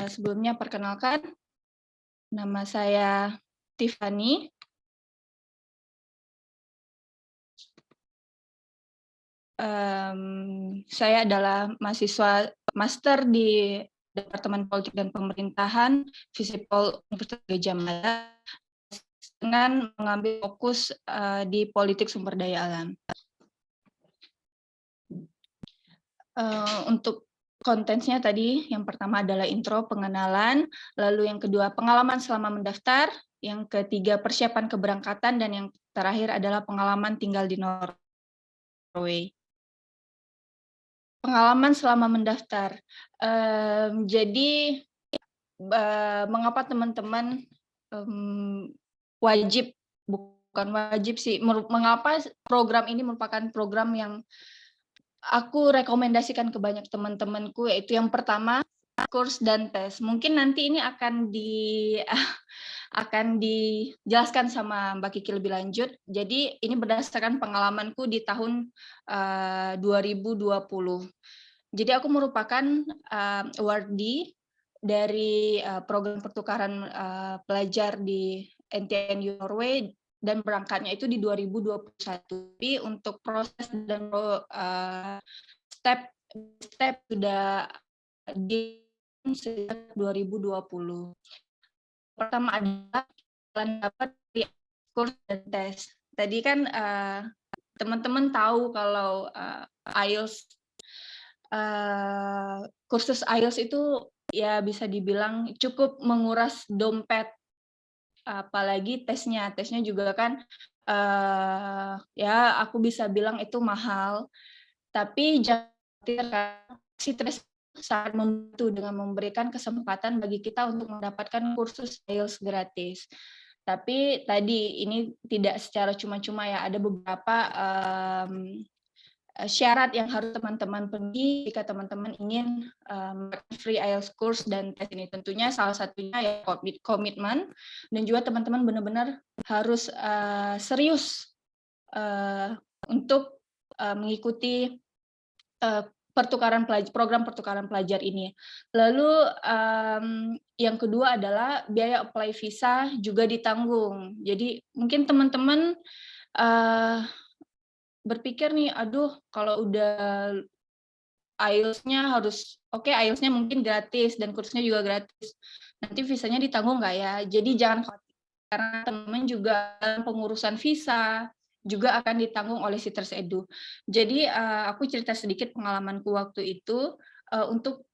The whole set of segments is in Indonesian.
Sebelumnya perkenalkan, nama saya Tiffany. Saya adalah mahasiswa master di Departemen Politik dan Pemerintahan Visipol Universitas Gadjah Mada dengan mengambil fokus di politik sumber daya alam. Untuk kontennya tadi, yang pertama adalah intro, pengenalan, lalu yang kedua pengalaman selama mendaftar, yang ketiga persiapan keberangkatan, dan yang terakhir adalah pengalaman tinggal di Norway. Pengalaman selama mendaftar. Jadi mengapa teman-teman wajib, bukan wajib sih, mengapa program ini merupakan program yang aku rekomendasikan ke banyak teman-temanku, yaitu yang pertama, kurs dan tes. Mungkin nanti ini akan dijelaskan sama Mbak Kiki lebih lanjut. Jadi ini berdasarkan pengalamanku di tahun 2020. Jadi aku merupakan awardee dari program pertukaran pelajar di NTNU Norway dan berangkatnya itu di 2021. Tapi untuk proses dan step sudah di sejak 2020. Pertama adalah kalian dapat kurs dan tes. Tadi kan teman-teman tahu kalau IELTS, kursus IELTS itu ya bisa dibilang cukup menguras dompet, apalagi tesnya juga kan ya aku bisa bilang itu mahal, tapi jangan khawatir, si tes sangat membantu dengan memberikan kesempatan bagi kita untuk mendapatkan kursus IELTS gratis. Tapi tadi ini tidak secara cuma-cuma ya, ada beberapa syarat yang harus teman-teman penuhi jika teman-teman ingin free IELTS course dan tes ini. Tentunya salah satunya ya komitmen, dan juga teman-teman benar-benar harus serius untuk mengikuti program pertukaran pelajar ini. Lalu yang kedua adalah biaya apply visa juga ditanggung. Jadi mungkin teman-teman berpikir nih, aduh kalau udah IELTS-nya harus oke, IELTS-nya mungkin gratis dan kursnya juga gratis. Nanti visanya ditanggung nggak ya? Jadi jangan khawatir, karena teman-teman juga pengurusan visa juga akan ditanggung oleh Sitres Edu. Jadi aku cerita sedikit pengalamanku waktu itu untuk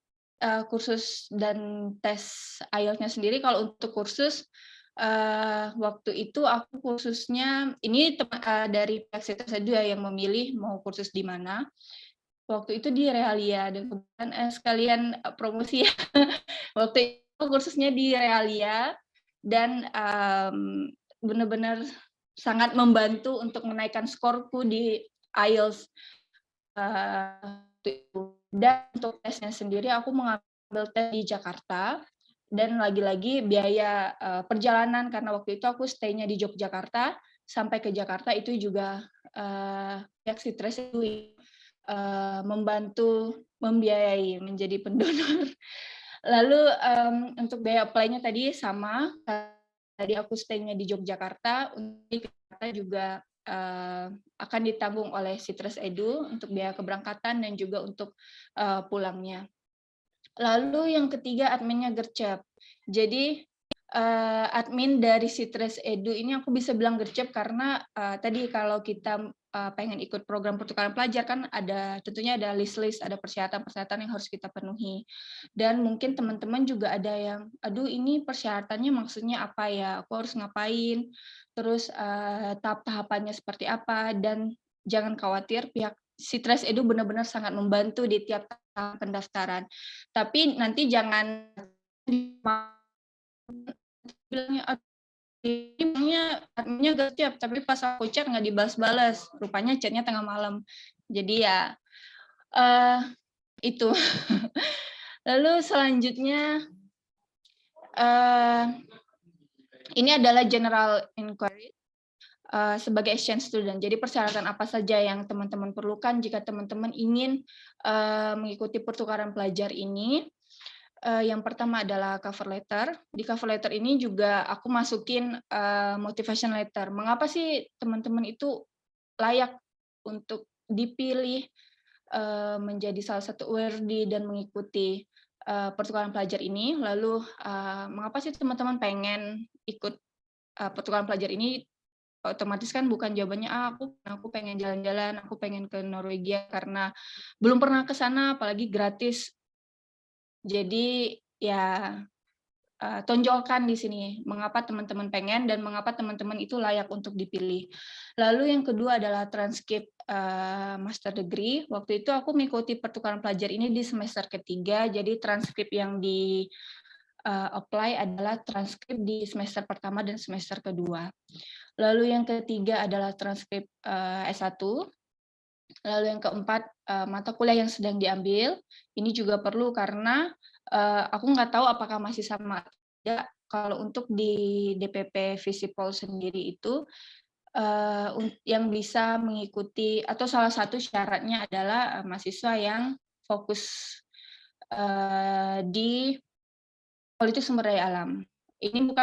kursus dan tes IELTS-nya sendiri. Kalau untuk kursus waktu itu aku kursusnya ini dari pihak Sitres Edu ya yang memilih mau kursus di mana. Waktu itu di Realia, dan kemudian sekalian promosi ya. Waktu itu kursusnya di Realia dan benar-benar sangat membantu untuk menaikkan skorku di IELTS. Dan untuk tesnya sendiri aku mengambil tes di Jakarta, dan lagi-lagi biaya perjalanan karena waktu itu aku stay-nya di Yogyakarta, sampai ke Jakarta itu juga pihak Sitres itu membantu membiayai menjadi pendonor. Lalu untuk biaya apply-nya tadi sama, tadi aku stay-nya di Yogyakarta, untuk Jakarta juga akan ditanggung oleh Sitres Edu untuk biaya keberangkatan dan juga untuk pulangnya. Lalu yang ketiga adminnya gercep. Jadi admin dari Sitres Edu ini aku bisa bilang gercep karena tadi kalau kita pengen ikut program pertukaran pelajar kan tentunya ada list-list, ada persyaratan-persyaratan yang harus kita penuhi. Dan mungkin teman-teman juga ada yang, aduh ini persyaratannya maksudnya apa ya, aku harus ngapain, terus tahap-tahapannya seperti apa, dan jangan khawatir, pihak Sitres Edu benar-benar sangat membantu di tiap tahap pendaftaran. Tapi nanti jangan bilangnya, adminnya gercep, tapi pas aku chat nggak dibalas-balas, rupanya chatnya tengah malam. Jadi ya itu. Lalu selanjutnya ini adalah general inquiry sebagai exchange student. Jadi persyaratan apa saja yang teman-teman perlukan jika teman-teman ingin mengikuti pertukaran pelajar ini. Yang pertama adalah cover letter. Di cover letter ini juga aku masukin, motivation letter. Mengapa sih teman-teman itu layak untuk dipilih, menjadi salah satu awardee dan mengikuti, pertukaran pelajar ini. Lalu, mengapa sih teman-teman pengen ikut, pertukaran pelajar ini? Otomatis kan bukan jawabannya, aku pengen jalan-jalan, aku pengen ke Norwegia karena belum pernah ke sana, apalagi gratis." Jadi ya, tonjolkan di sini mengapa teman-teman pengen dan mengapa teman-teman itu layak untuk dipilih. Lalu yang kedua adalah transkrip, master degree. Waktu itu aku mengikuti pertukaran pelajar ini di semester ketiga, jadi transkrip yang di, apply adalah transkrip di semester pertama dan semester kedua. Lalu yang ketiga adalah transkrip, S1. Lalu yang keempat, mata kuliah yang sedang diambil. Ini juga perlu karena, aku nggak tahu apakah masih sama atau tidak, kalau untuk di DPP Visipol sendiri itu, yang bisa mengikuti atau salah satu syaratnya adalah, mahasiswa yang fokus, di politik sumber daya alam. Ini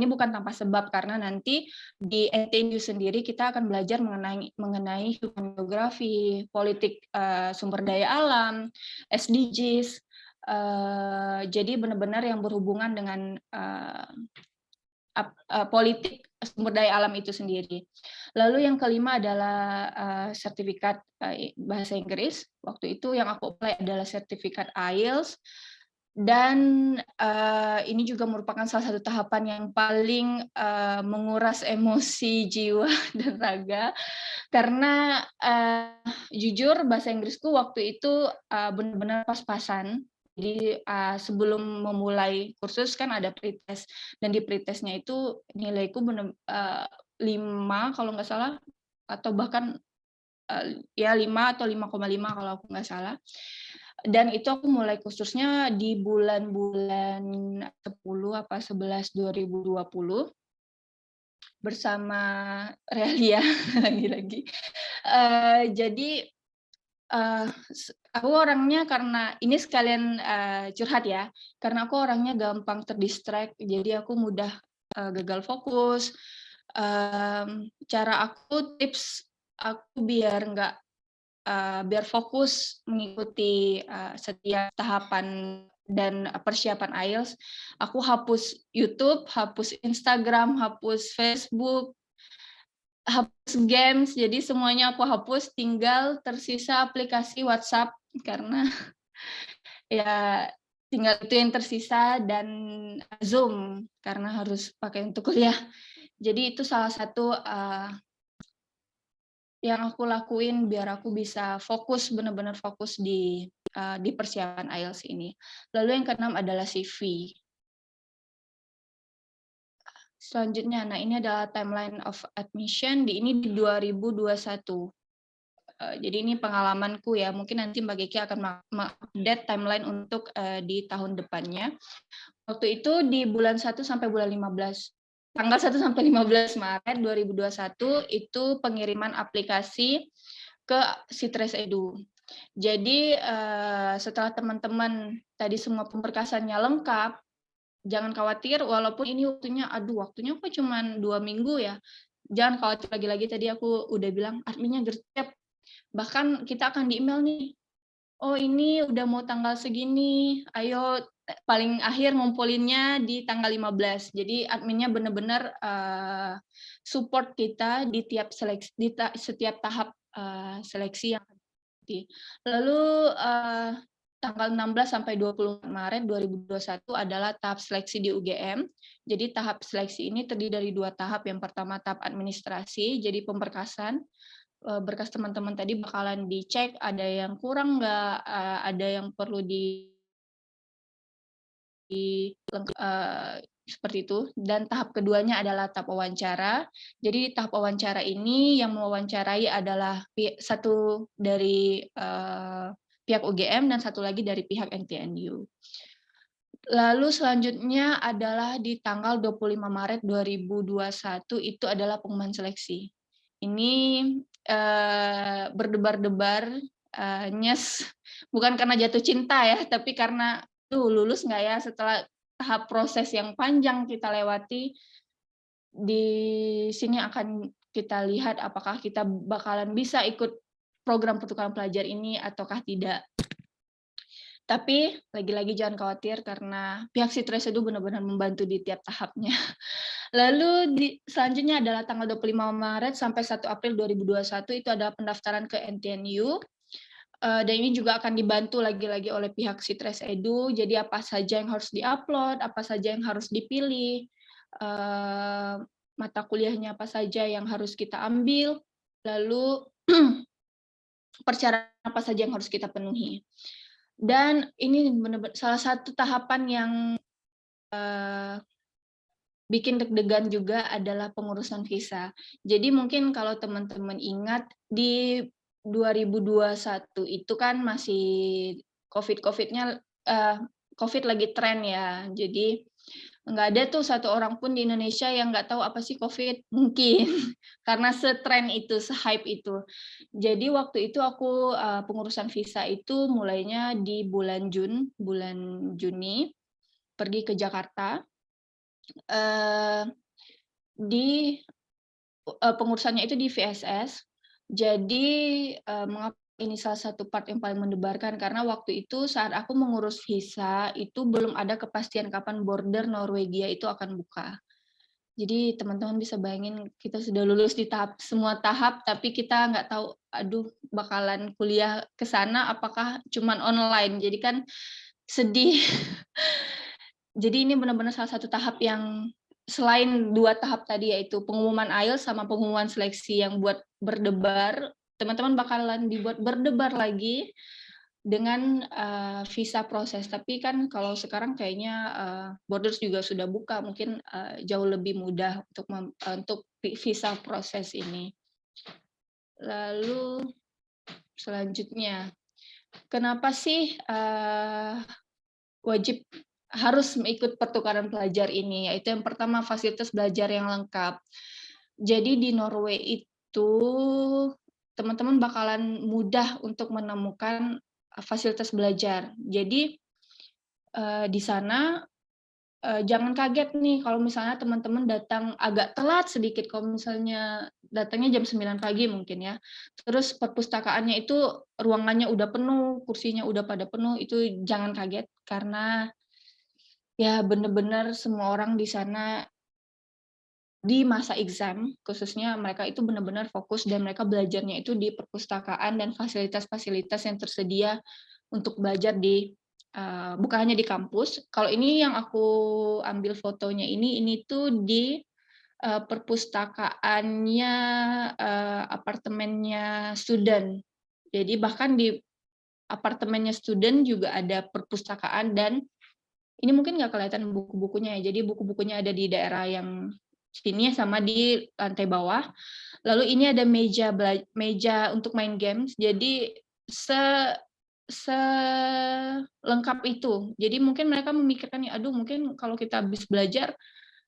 bukan tanpa sebab karena nanti di NTNU sendiri kita akan belajar mengenai human geografi, politik, sumber daya alam, SDGs, jadi benar-benar yang berhubungan dengan, politik sumber daya alam itu sendiri. Lalu yang kelima adalah, sertifikat, bahasa Inggris. Waktu itu yang aku apply adalah sertifikat IELTS. Dan, ini juga merupakan salah satu tahapan yang paling, menguras emosi, jiwa, dan raga, karena, jujur bahasa Inggrisku waktu itu, benar-benar pas-pasan. Jadi, sebelum memulai kursus kan ada pretest, dan di pretest-nya itu nilaiku 5 kalau nggak salah, atau bahkan, ya 5 atau 5,5 kalau aku nggak salah. Dan itu aku mulai kursusnya di bulan-bulan 10 apa 11 2020 bersama Realia lagi-lagi. Jadi, aku orangnya karena ini sekalian, curhat ya, karena aku orangnya gampang ter-distract, jadi aku mudah, gagal fokus. Cara aku, tips aku biar fokus mengikuti, setiap tahapan dan persiapan IELTS, aku hapus YouTube, hapus Instagram, hapus Facebook, hapus games, jadi semuanya aku hapus, tinggal tersisa aplikasi WhatsApp karena ya tinggal itu yang tersisa dan Zoom karena harus pakai untuk kuliah. Jadi itu salah satu, yang aku lakuin biar aku bisa fokus, benar-benar fokus di persiapan IELTS ini. Lalu yang keenam adalah CV. Selanjutnya, nah ini adalah timeline of admission, ini di 2021. Jadi ini pengalamanku ya, mungkin nanti Mbak Kiki akan update timeline untuk, di tahun depannya. Waktu itu di bulan 1 sampai bulan 15. Tanggal 1 sampai 15 Maret 2021 itu pengiriman aplikasi ke Sitres Edu. Jadi, setelah teman-teman tadi semua pemberkasannya lengkap, jangan khawatir walaupun ini waktunya kok cuman 2 minggu ya. Jangan khawatir lagi-lagi tadi aku udah bilang adminnya gercep, bahkan kita akan di-email nih, "Oh ini udah mau tanggal segini, ayo paling akhir ngumpulinnya di tanggal 15." Jadi adminnya benar-benar, support kita di setiap tahap, seleksi yang nanti. Lalu, tanggal 16 sampai 24 Maret 2021 adalah tahap seleksi di UGM. Jadi tahap seleksi ini terdiri dari 2 tahap. Yang pertama tahap administrasi, jadi pemberkasan. Berkas teman-teman tadi bakalan dicek, ada yang kurang nggak, ada yang perlu seperti itu. Dan tahap keduanya adalah tahap wawancara. Jadi tahap wawancara ini yang mewawancarai adalah satu dari, pihak UGM dan satu lagi dari pihak NTNU. Lalu selanjutnya adalah di tanggal 25 Maret 2021 itu adalah pengumuman seleksi. Ini, berdebar-debar, nyes, bukan karena jatuh cinta ya, tapi karena lulus nggak ya setelah tahap proses yang panjang kita lewati, di sini akan kita lihat apakah kita bakalan bisa ikut program pertukaran pelajar ini ataukah tidak. Tapi lagi-lagi jangan khawatir karena pihak Sitres Edu benar-benar membantu di tiap tahapnya. Lalu selanjutnya adalah tanggal 25 Maret sampai 1 April 2021 itu ada pendaftaran ke NTNU. Dan ini juga akan dibantu lagi-lagi oleh pihak Sitres Edu. Jadi apa saja yang harus diupload, apa saja yang harus dipilih, mata kuliahnya apa saja yang harus kita ambil, lalu persyaratan apa saja yang harus kita penuhi. Dan ini benar-benar salah satu tahapan yang bikin deg-degan juga adalah pengurusan visa. Jadi mungkin kalau teman-teman ingat di 2021 itu kan masih COVID-nya COVID lagi tren ya. Jadi nggak ada tuh satu orang pun di Indonesia yang nggak tahu apa sih COVID, mungkin karena setren itu, se-hype itu. Jadi waktu itu aku pengurusan visa itu mulainya di bulan Juni, pergi ke Jakarta. Pengurusannya itu di VSS. Jadi mengapa ini salah satu part yang paling mendebarkan, karena waktu itu saat aku mengurus visa, itu belum ada kepastian kapan border Norwegia itu akan buka. Jadi teman-teman bisa bayangin kita sudah lulus di semua tahap, tapi kita nggak tahu, aduh bakalan kuliah ke sana apakah cuman online, jadi kan sedih. Jadi ini benar-benar salah satu tahap yang selain 2 tahap tadi, yaitu pengumuman IELTS sama pengumuman seleksi yang buat berdebar, teman-teman bakalan dibuat berdebar lagi dengan visa proses. Tapi kan kalau sekarang kayaknya borders juga sudah buka, mungkin jauh lebih mudah untuk visa proses ini. Lalu selanjutnya, kenapa sih wajib harus mengikut pertukaran pelajar ini? Yaitu yang pertama, fasilitas belajar yang lengkap. Jadi di Norway itu teman-teman bakalan mudah untuk menemukan fasilitas belajar. Jadi di sana jangan kaget nih kalau misalnya teman-teman datang agak telat sedikit, kalau misalnya datangnya jam 9 pagi mungkin ya. Terus perpustakaannya itu ruangannya udah penuh, kursinya udah pada penuh, itu jangan kaget karena ya benar-benar semua orang di sana di masa exam, khususnya mereka itu benar-benar fokus dan mereka belajarnya itu di perpustakaan dan fasilitas-fasilitas yang tersedia untuk belajar di bukan hanya di kampus. Kalau ini yang aku ambil fotonya ini tuh di perpustakaannya apartemennya student. Jadi bahkan di apartemennya student juga ada perpustakaan dan ini mungkin nggak kelihatan buku-bukunya ya. Jadi buku-bukunya ada di daerah yang sini sama di lantai bawah. Lalu ini ada meja untuk main games. Jadi selengkap itu. Jadi mungkin mereka memikirkan, ya aduh mungkin kalau kita habis belajar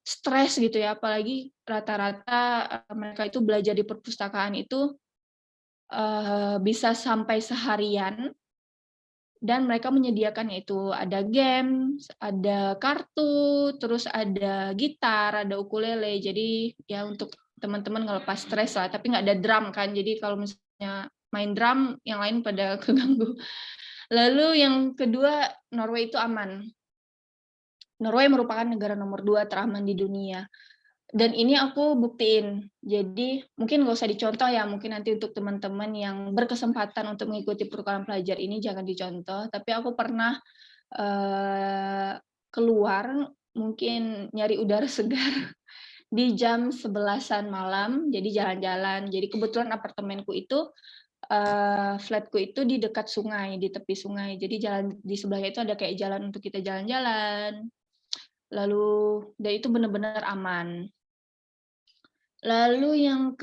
stres gitu ya, apalagi rata-rata mereka itu belajar di perpustakaan itu bisa sampai seharian. Dan mereka menyediakan yaitu ada games, ada kartu, terus ada gitar, ada ukulele. Jadi ya untuk teman-teman ngelepas stres lah, tapi nggak ada drum kan. Jadi kalau misalnya main drum, yang lain pada keganggu. Lalu yang kedua, Norway itu aman. Norway merupakan negara nomor 2 teraman di dunia. Dan ini aku buktiin. Jadi mungkin nggak usah dicontoh ya, mungkin nanti untuk teman-teman yang berkesempatan untuk mengikuti program pelajar ini jangan dicontoh. Tapi aku pernah keluar mungkin nyari udara segar di jam 11-an malam, jadi jalan-jalan. Jadi kebetulan apartemenku itu flatku itu di dekat sungai, di tepi sungai. Jadi jalan di sebelahnya itu ada kayak jalan untuk kita jalan-jalan. Lalu dan itu benar-benar aman. Lalu yang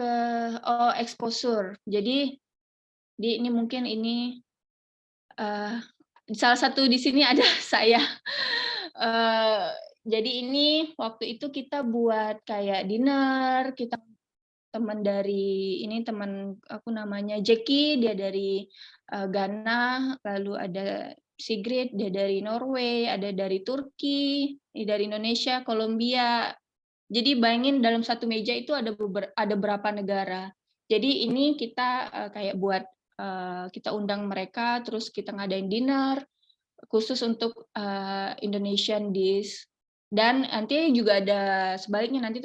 exposure. Jadi ini mungkin ini salah satu di sini ada saya. Jadi ini waktu itu kita buat kayak dinner, kita teman dari ini teman aku namanya Jackie, dia dari Ghana, lalu ada Sigrid, dia dari Norway, ada dari Turki, dari Indonesia, Kolombia. Jadi bayangin dalam satu meja itu ada berapa negara. Jadi ini kita kayak buat kita undang mereka, terus kita ngadain dinner khusus untuk Indonesian dish. Dan nanti juga ada sebaliknya, nanti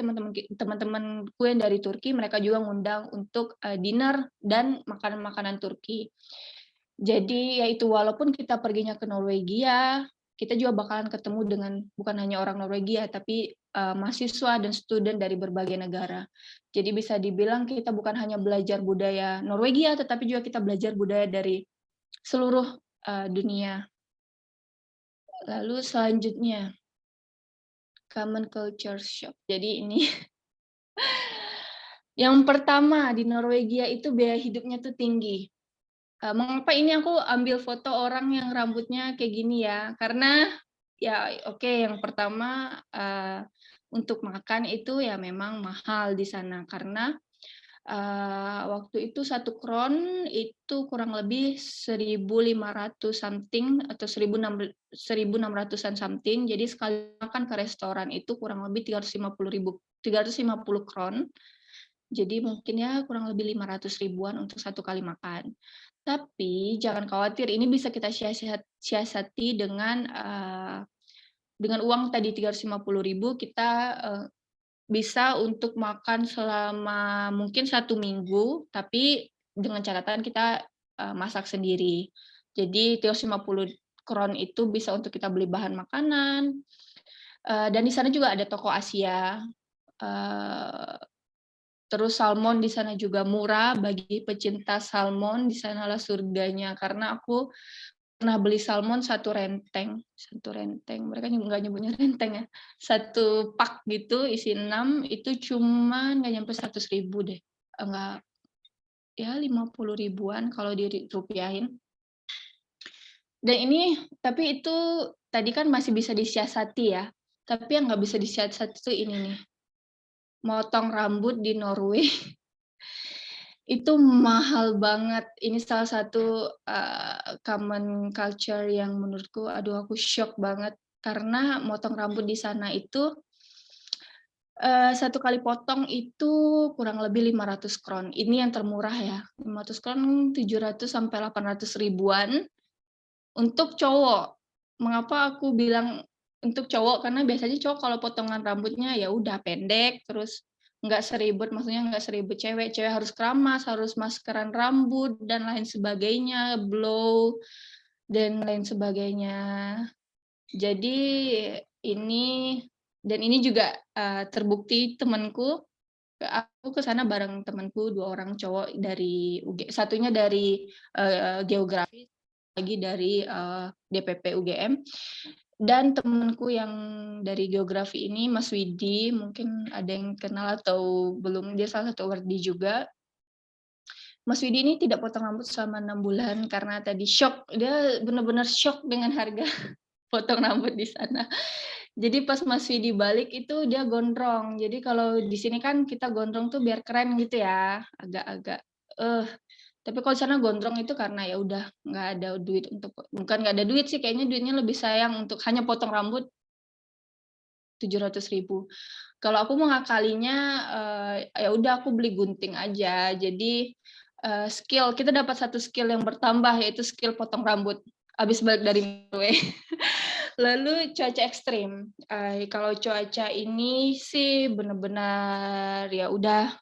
teman-temanku yang dari Turki mereka juga ngundang untuk dinner dan makanan-makanan Turki. Jadi yaitu walaupun kita perginya ke Norwegia, kita juga bakalan ketemu dengan bukan hanya orang Norwegia, tapi mahasiswa dan student dari berbagai negara. Jadi bisa dibilang kita bukan hanya belajar budaya Norwegia, tetapi juga kita belajar budaya dari seluruh dunia. Lalu selanjutnya, Common Culture Shock. Jadi ini yang pertama di Norwegia itu biaya hidupnya tuh tinggi. Mengapa ini aku ambil foto orang yang rambutnya kayak gini ya? Karena ya oke, yang pertama untuk makan itu ya memang mahal di sana karena waktu itu 1 kron itu kurang lebih 1.500 something atau 1.600-an something. Jadi sekali makan ke restoran itu kurang lebih 350 kron. Jadi mungkin ya kurang lebih 500 ribuan untuk 1 kali makan. Tapi jangan khawatir, ini bisa kita siasati dengan uang tadi 350.000 kita bisa untuk makan selama mungkin 1 minggu, tapi dengan catatan kita masak sendiri. Jadi 350 kron itu bisa untuk kita beli bahan makanan. Dan di sana juga ada toko Asia. Terus salmon di sana juga murah, bagi pecinta salmon di sanalah surganya, karena aku pernah beli salmon satu renteng, mereka nggak nyebutnya renteng ya, 1 pak gitu isi 6 itu cuman nggak nyampe 100.000 deh, enggak, ya 50 ribuan kalau dirupiahin. Dan ini, tapi itu tadi kan masih bisa disiasati ya, tapi yang nggak bisa disiasati itu ini nih, motong rambut di Norway itu mahal banget. Ini salah satu common culture yang menurutku, aduh aku shock banget karena motong rambut di sana itu 1 kali potong itu kurang lebih 500 kron. Ini yang termurah ya, 500 kron 700 sampai 800 ribuan untuk cowok. Mengapa aku bilang untuk cowok, karena biasanya cowok kalau potongan rambutnya ya udah pendek, terus nggak seribet, maksudnya nggak seribet cewek. Cewek harus keramas, harus maskeran rambut, dan lain sebagainya, blow, dan lain sebagainya. Jadi ini, dan ini juga terbukti temanku, aku ke sana bareng temanku 2 orang cowok dari satunya dari geografi, lagi dari DPP UGM. Dan temanku yang dari geografi ini, Mas Widi, mungkin ada yang kenal atau belum, dia salah satu awardee juga. Mas Widi ini tidak potong rambut selama 6 bulan karena tadi shock, dia benar-benar shock dengan harga potong rambut di sana. Jadi pas Mas Widi balik itu dia gondrong. Jadi kalau di sini kan kita gondrong tuh biar keren gitu ya, agak-agak tapi kalau di sana gondrong itu karena ya udah nggak ada duit untuk, bukan nggak ada duit sih, kayaknya duitnya lebih sayang untuk hanya potong rambut 700.000. Kalau aku mengakalinya ya udah aku beli gunting aja. Jadi skill kita dapat 1 skill yang bertambah, yaitu skill potong rambut habis balik dari Norway. Lalu cuaca ekstrim. Kalau cuaca ini sih benar-benar ya udah,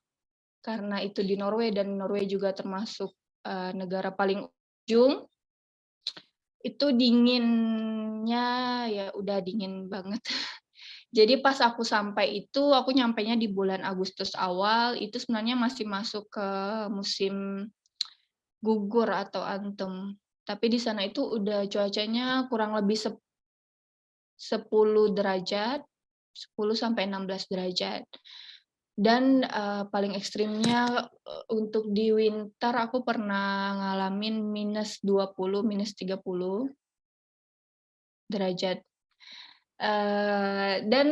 karena itu di Norway dan Norway juga termasuk negara paling ujung, itu dinginnya ya udah dingin banget. Jadi pas aku sampai itu, aku nyampainya di bulan Agustus awal, itu sebenarnya masih masuk ke musim gugur atau autumn. Tapi di sana itu udah cuacanya kurang lebih 10 derajat, 10 sampai 16 derajat. Dan paling ekstrimnya untuk di winter aku pernah ngalamin -20, -30 derajat. Dan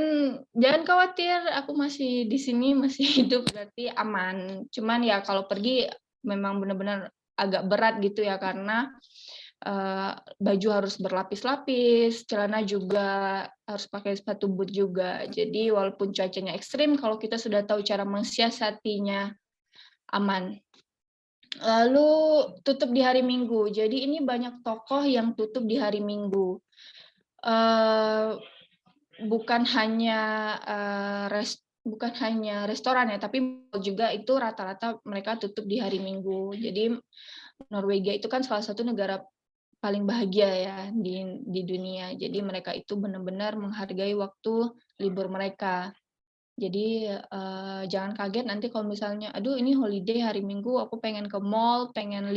jangan khawatir, aku masih di sini, masih hidup, berarti aman. Cuman ya kalau pergi memang benar-benar agak berat gitu ya, karena baju harus berlapis-lapis, celana juga harus pakai sepatu boot juga. Jadi walaupun cuacanya ekstrim, kalau kita sudah tahu cara mensiasatinya, aman. Lalu tutup di hari Minggu. Jadi ini banyak tokoh yang tutup di hari Minggu. Bukan hanya bukan hanya restoran ya, tapi juga itu rata-rata mereka tutup di hari Minggu. Jadi Norwegia itu kan salah satu negara paling bahagia ya di dunia. Jadi mereka itu benar-benar menghargai waktu libur mereka. Jadi jangan kaget nanti kalau misalnya, aduh ini holiday hari Minggu, aku pengen ke mall, pengen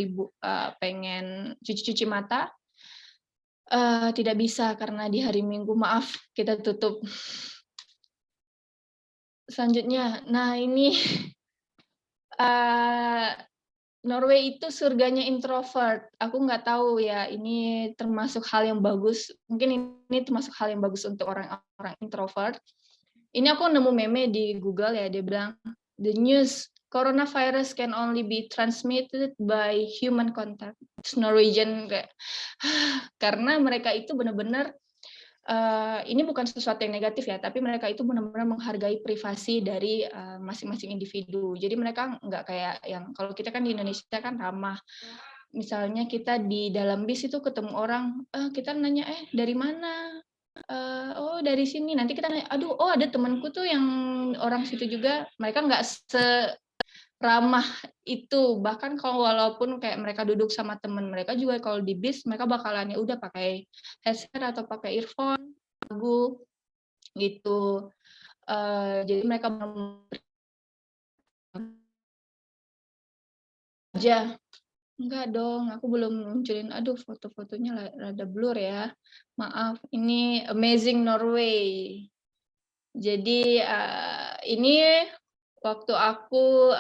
cuci-cuci mata, tidak bisa karena di hari Minggu, maaf kita tutup. Selanjutnya, nah ini Norway itu surganya introvert. Aku nggak tahu ya, ini termasuk hal yang bagus. Mungkin ini termasuk hal yang bagus untuk orang-orang introvert. Ini aku nemu meme di Google ya, dia bilang, the news coronavirus can only be transmitted by human contact. Terus Norwegian kayak, karena mereka itu benar-benar ini bukan sesuatu yang negatif ya, tapi mereka itu benar-benar menghargai privasi dari masing-masing individu. Jadi mereka nggak kayak yang kalau kita kan di Indonesia kan ramah. Misalnya kita di dalam bis itu ketemu orang, kita nanya, dari mana? Oh dari sini. Nanti kita nanya, aduh, oh ada temanku tuh yang orang situ juga. Mereka nggak ramah itu, bahkan kalau walaupun kayak mereka duduk sama teman mereka juga kalau di bis mereka bakalan ya udah pakai headset atau pakai earphone lagu gitu. Jadi mereka aja enggak dong, aku belum munculin, aduh foto-fotonya rada blur ya, maaf. Ini Amazing Norway. Jadi ini waktu aku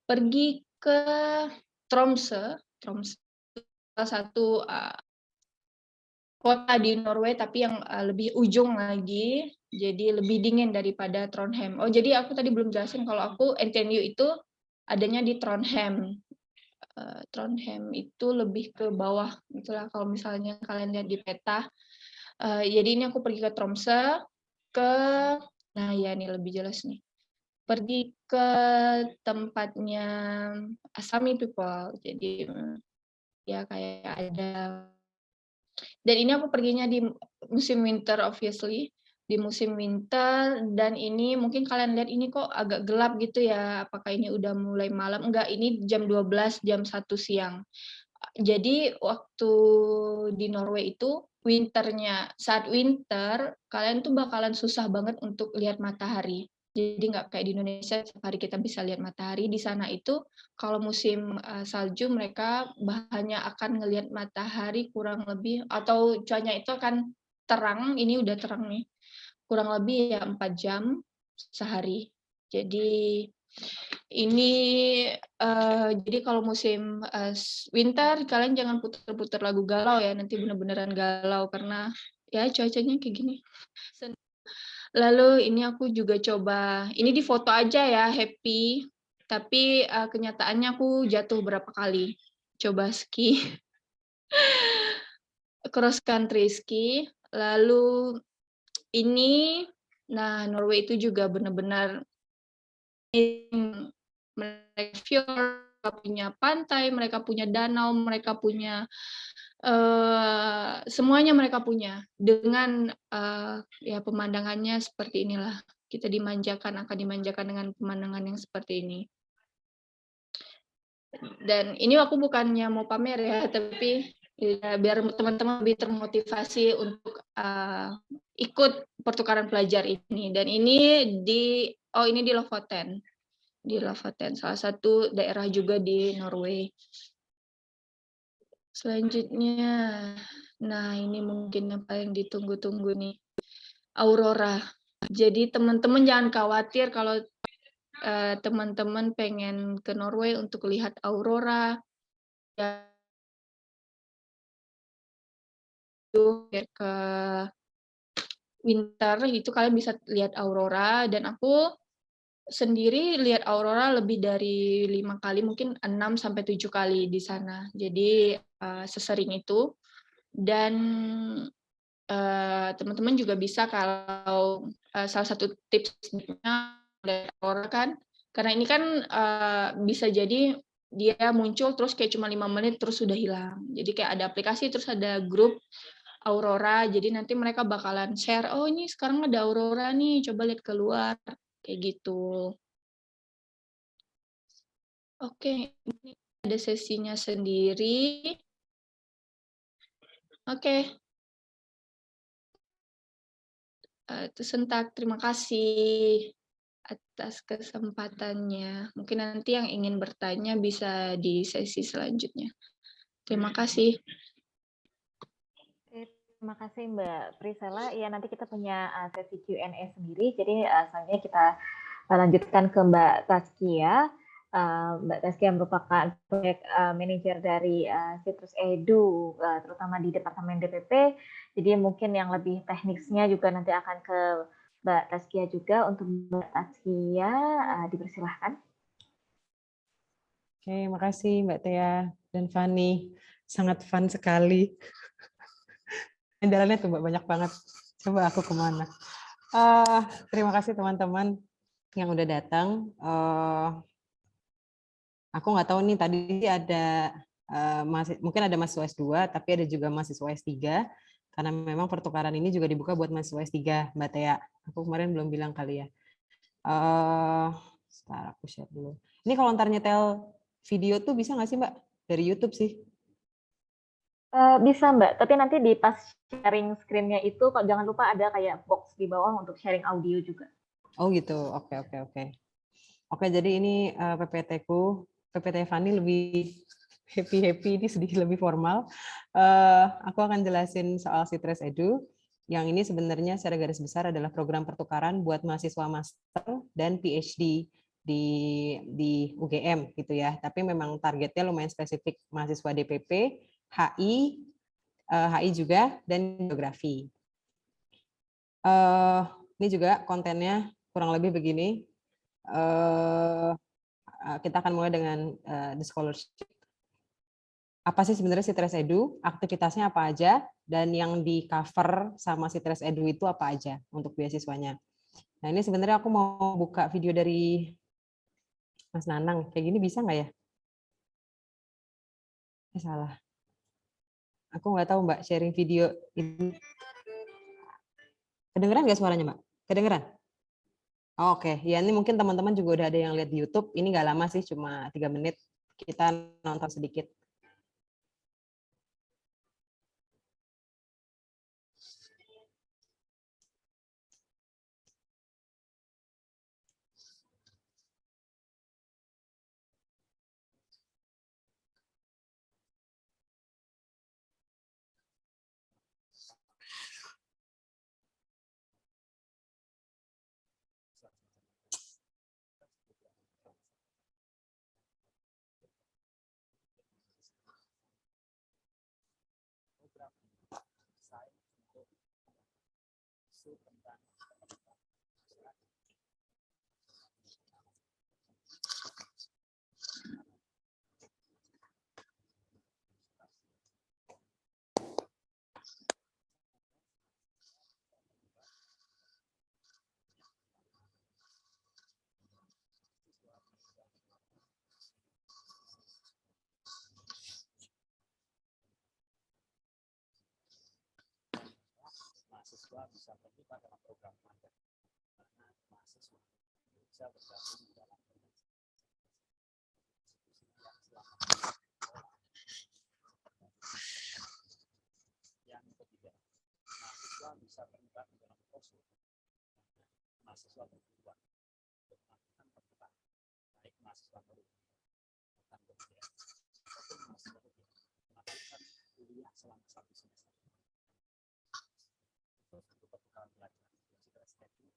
pergi ke Tromsø, salah satu kota di Norway tapi yang lebih ujung lagi, jadi lebih dingin daripada Trondheim. Oh jadi aku tadi belum jelasin kalau aku NTNU itu adanya di Trondheim. Trondheim itu lebih ke bawah, itulah kalau misalnya kalian lihat di peta. Jadi ini aku pergi ke Tromsø, nah ya ini lebih jelas nih. Pergi ke tempatnya Sami people, jadi ya kayak ada. Dan ini aku perginya di musim winter obviously, di musim winter dan ini mungkin kalian lihat ini kok agak gelap gitu ya, apakah ini udah mulai malam? Enggak, ini jam 12, jam 1 siang. Jadi waktu di Norway itu saat winter kalian tuh bakalan susah banget untuk lihat matahari. Jadi nggak kayak di Indonesia setiap hari kita bisa lihat matahari. Di sana itu kalau musim salju mereka hanya akan ngelihat matahari kurang lebih atau cuacanya itu akan terang. Ini udah terang nih, kurang lebih ya 4 jam sehari. Jadi ini jadi kalau musim winter kalian jangan putar-putar lagu galau ya, nanti bener-beneran galau karena ya cuacanya kayak gini. Lalu ini aku juga coba, ini di foto aja ya happy, tapi kenyataannya aku jatuh berapa kali. Coba ski, cross country ski, lalu ini, nah Norway itu juga benar-benar mereka fjord, punya pantai, mereka punya danau, mereka punya semuanya mereka punya dengan ya pemandangannya seperti inilah. Kita akan dimanjakan dengan pemandangan yang seperti ini. Dan ini aku bukannya mau pamer ya, tapi ya, biar teman-teman lebih termotivasi untuk ikut pertukaran pelajar ini. Dan ini di Lofoten. Di Lofoten, salah satu daerah juga di Norway. Selanjutnya, nah ini mungkin yang paling ditunggu-tunggu nih, aurora. Jadi teman-teman jangan khawatir kalau teman-teman pengen ke Norway untuk lihat aurora. Ya, ke winter itu kalian bisa lihat aurora dan aku sendiri lihat aurora lebih dari 5 kali, mungkin 6 sampai 7 kali di sana. Jadi sesering itu. Dan teman-teman juga bisa kalau salah satu tipsnya lihat aurora kan, karena ini kan bisa jadi dia muncul terus kayak cuma 5 menit terus sudah hilang. Jadi kayak ada aplikasi terus ada grup aurora, jadi nanti mereka bakalan share, oh ini sekarang ada aurora nih, coba lihat keluar, kayak gitu. Oke, ini ada sesinya sendiri. Oke, itu Sentak, terima kasih atas kesempatannya. Mungkin nanti yang ingin bertanya bisa di sesi selanjutnya. Terima kasih. Terima kasih Mbak Priscilla. Ya, nanti kita punya sesi Q&A sendiri. Jadi selanjutnya kita lanjutkan ke Mbak Taskia. Mbak Taskia merupakan proyek manajer dari Sitrus Edu, terutama di Departemen DPP. Jadi mungkin yang lebih teknisnya juga nanti akan ke Mbak Taskia juga. Untuk Mbak Taskia, dipersilahkan. Oke, makasih Mbak Tia dan Fani. Sangat fun sekali. Jalannya tuh Mbak banyak banget. Coba aku kemana? Terima kasih teman-teman yang udah datang. Aku nggak tahu nih tadi ada mungkin ada mahasiswa S2, tapi ada juga mahasiswa S3. Karena memang pertukaran ini juga dibuka buat mahasiswa S3, Mbak Tia. Aku kemarin belum bilang kali ya. Sebentar aku share dulu. Ini kalau ntar nyetel video tuh bisa nggak sih Mbak? Dari YouTube sih. Bisa Mbak, tapi nanti di pas sharing screen-nya itu jangan lupa ada kayak box di bawah untuk sharing audio juga. Oh gitu, oke. Oke, jadi ini PPT-ku, PPT Fani lebih happy, ini sedikit lebih formal. Aku akan jelasin soal Sitrus Edu, yang ini sebenarnya secara garis besar adalah program pertukaran buat mahasiswa master dan PhD di UGM gitu ya. Tapi memang targetnya lumayan spesifik mahasiswa DPP, HI juga, dan geografi. Ini juga kontennya kurang lebih begini. Kita akan mulai dengan the scholarship. Apa sih sebenarnya Sitrus Edu? Aktivitasnya apa aja? Dan yang di cover sama Sitrus Edu itu apa aja untuk beasiswanya? Nah ini sebenarnya aku mau buka video dari Mas Nanang. Kayak gini bisa nggak ya? Salah. Aku nggak tahu Mbak, sharing video ini. Kedengeran nggak suaranya Mbak? Kedengeran? Oke, ya ini mungkin teman-teman juga udah ada yang lihat di YouTube. Ini nggak lama sih, cuma 3 menit. Kita nonton sedikit. Mahasiswa bisa terlibat dalam program magang. Mahasiswa bisa bergabung dalam yang ketiga, mahasiswa bisa terlibat dalam posko mahasiswa bertujuan untuk melakukan pertukaran, baik mahasiswa baru akan bekerja ataupun mahasiswa melakukan kuliah selama 1 semester. Terus untuk pertukaran pelajaran Sitrus Edu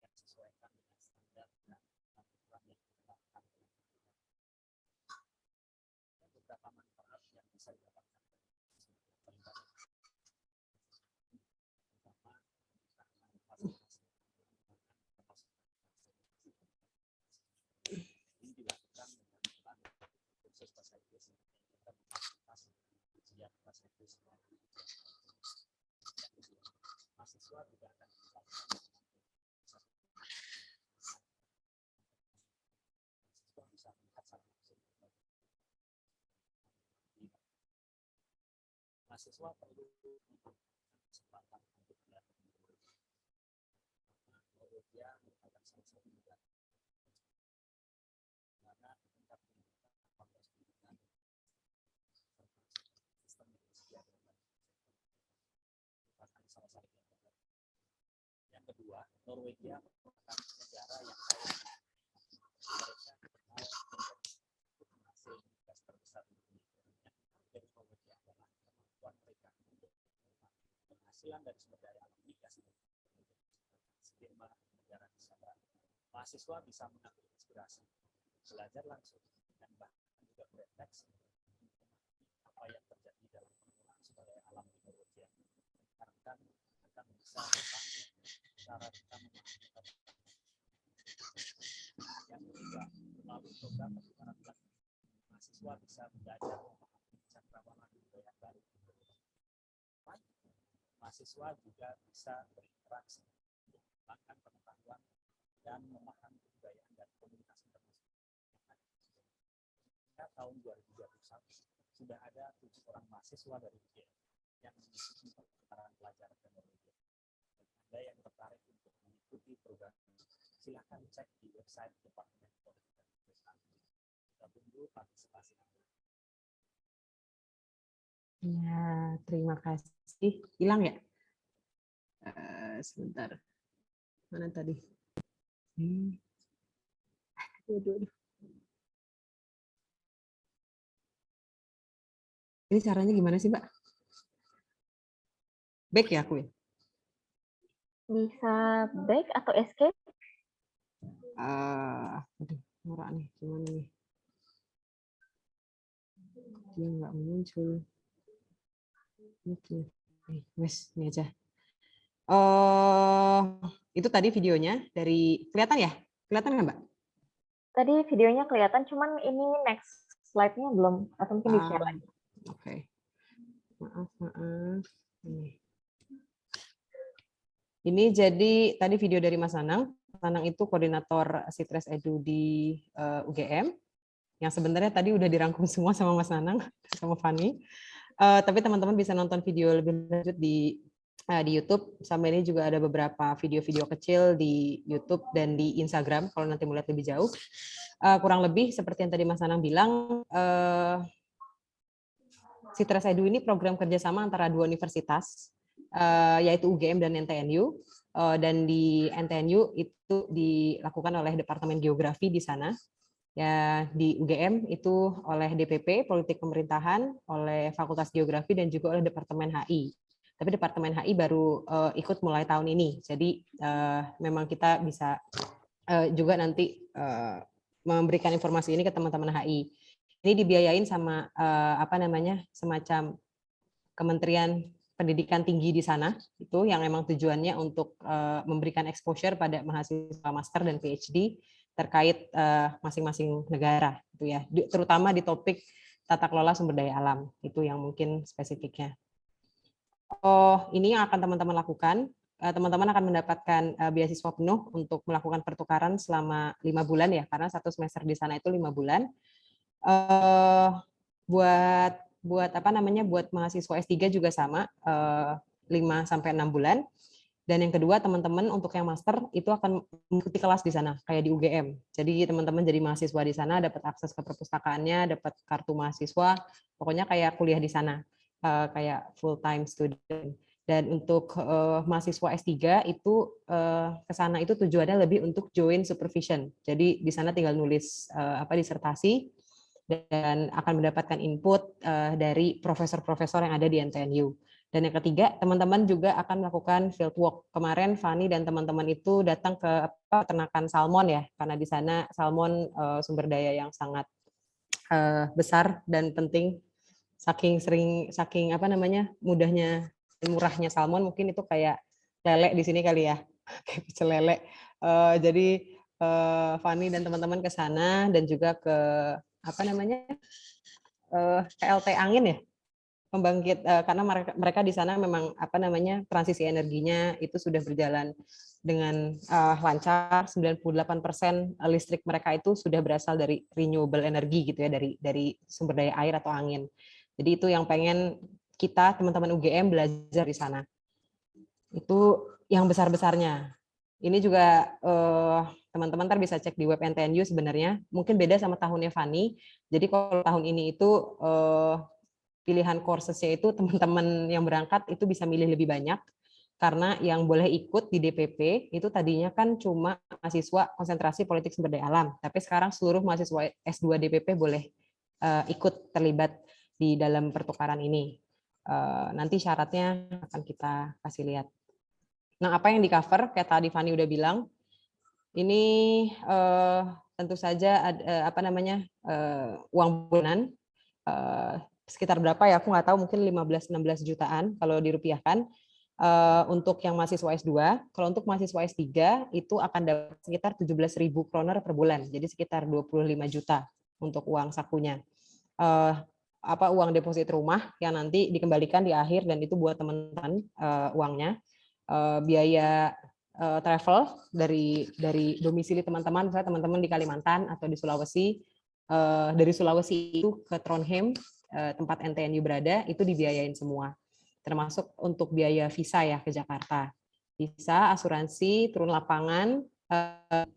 yang disesuaikan dengan standar dan aturan yang ditetapkan dan beberapa manfaat yang bisa didapatkan. mahasiswa perlu kesempatan untuk belajar Norwegia merupakan salah satu negara mana tingkat pendidikan kualitas pendidikan sistem yang disediakan merupakan salah satu yang terbaik. Yang kedua, Norwegia merupakan negara yang kaya. Mereka dikenal menjadi penghasil gas terbesar di dunia. Dari Norwegia adalah kemampuan mereka untuk penghasilan dari sumber daya alam migas. Skema negara di sana, mahasiswa bisa mengambil inspirasi, belajar langsung, dan bahkan juga berefleksi apa yang terjadi dalam penggunaan sumber daya alam di Norwegia. Karena akan bisa cara kita memahami. Yang kedua, melalui program pertukaran pelajar, mahasiswa bisa belajar memahami cakrawala budaya baru. Mahasiswa juga bisa berinteraksi untuk mengembangkan pengetahuan dan memahami kebudayaan dan komunitas internasional. Hingga tahun 2021 sudah ada 7 orang mahasiswa dari UGM yang mengikuti pertukaran pelajar ke Norwegia. Anda yang tertarik untuk mengikuti program ini, silakan cek di website Departemen Politik dan Investasi. Kita tunggu partisipasi Anda. Ya, terima kasih. Hilang ya? Sebentar. Mana tadi? Aduh. Ini caranya gimana sih, Mbak? Back ya aku ya? Bisa back atau escape? Aduh, norak nih. Gimana nih? Dia nggak muncul. Wes, ini aja. Itu tadi videonya dari kelihatan ya? Kelihatan nggak, Mbak? Tadi videonya kelihatan, cuman ini next slide-nya belum, atau mungkin di-share lagi. Oke. Maaf. Ini jadi tadi video dari Mas Nanang. Mas Nanang itu koordinator Sitres Edu di UGM. Yang sebenarnya tadi udah dirangkum semua sama Mas Nanang, sama Fani. Tapi teman-teman bisa nonton video lebih lanjut di YouTube. Sama ini juga ada beberapa video-video kecil di YouTube dan di Instagram kalau nanti mau lihat lebih jauh. Kurang lebih seperti yang tadi Mas Nanang bilang, Sitres Edu ini program kerjasama antara 2 universitas, yaitu UGM dan NTNU. Dan di NTNU itu dilakukan oleh Departemen Geografi di sana. Ya, di UGM itu oleh DPP Politik Pemerintahan, oleh Fakultas Geografi dan juga oleh Departemen HI. Tapi Departemen HI baru ikut mulai tahun ini. Jadi memang kita bisa juga nanti memberikan informasi ini ke teman-teman HI. Ini dibiayain sama semacam Kementerian Pendidikan Tinggi di sana, itu yang memang tujuannya untuk memberikan exposure pada mahasiswa master dan PhD terkait masing-masing negara, gitu ya, terutama di topik tata kelola sumber daya alam, itu yang mungkin spesifiknya. Ini yang akan teman-teman lakukan. Teman-teman akan mendapatkan beasiswa penuh untuk melakukan pertukaran selama 5 bulan ya, karena 1 semester di sana itu 5 bulan. Buat mahasiswa S3 juga sama, 5-6 bulan. Dan yang kedua, teman-teman untuk yang master itu akan mengikuti kelas di sana kayak di UGM. Jadi teman-teman jadi mahasiswa di sana, dapat akses ke perpustakaannya, dapat kartu mahasiswa, pokoknya kayak kuliah di sana, kayak full time student. Dan untuk mahasiswa S3 itu ke sana itu tujuannya lebih untuk joint supervision. Jadi di sana tinggal nulis disertasi dan akan mendapatkan input dari profesor-profesor yang ada di NTNU. Dan yang ketiga, teman-teman juga akan melakukan field work. Kemarin Fani dan teman-teman itu datang ke peternakan salmon ya, karena di sana salmon sumber daya yang sangat besar dan penting. Saking mudahnya, murahnya salmon, mungkin itu kayak lele di sini kali ya, kayak pecel lele. Jadi Fani dan teman-teman ke sana dan juga ke KLT Angin ya, pembangkit, karena mereka di sana memang transisi energinya itu sudah berjalan dengan lancar. 98% listrik mereka itu sudah berasal dari renewable energy gitu ya, dari sumber daya air atau angin. Jadi itu yang pengen kita teman-teman UGM belajar di sana. Itu yang besar-besarnya. Ini juga teman-teman ntar bisa cek di web NTNU sebenarnya. Mungkin beda sama tahunnya Fani. Jadi kalau tahun ini itu pilihan courses-nya itu teman-teman yang berangkat itu bisa milih lebih banyak. Karena yang boleh ikut di DPP itu tadinya kan cuma mahasiswa konsentrasi politik sumber daya alam. Tapi sekarang seluruh mahasiswa S2 DPP boleh ikut terlibat di dalam pertukaran ini. Nanti syaratnya akan kita kasih lihat. Nah, apa yang di-cover, kayak tadi Fani udah bilang, ini tentu saja uang bulanan, sekitar berapa ya, aku nggak tahu, mungkin 15-16 jutaan kalau dirupiahkan, untuk yang mahasiswa S2. Kalau untuk mahasiswa S3, itu akan dapat sekitar 17.000 kroner per bulan, jadi sekitar 25 juta untuk uang sakunya. Uang deposit rumah yang nanti dikembalikan di akhir, dan itu buat teman-teman uangnya. Biaya travel dari domisili teman-teman, misalnya teman-teman di Kalimantan atau di Sulawesi, dari Sulawesi itu ke Trondheim, tempat NTNU berada, itu dibiayain semua, termasuk untuk biaya visa ya ke Jakarta, visa, asuransi, turun lapangan,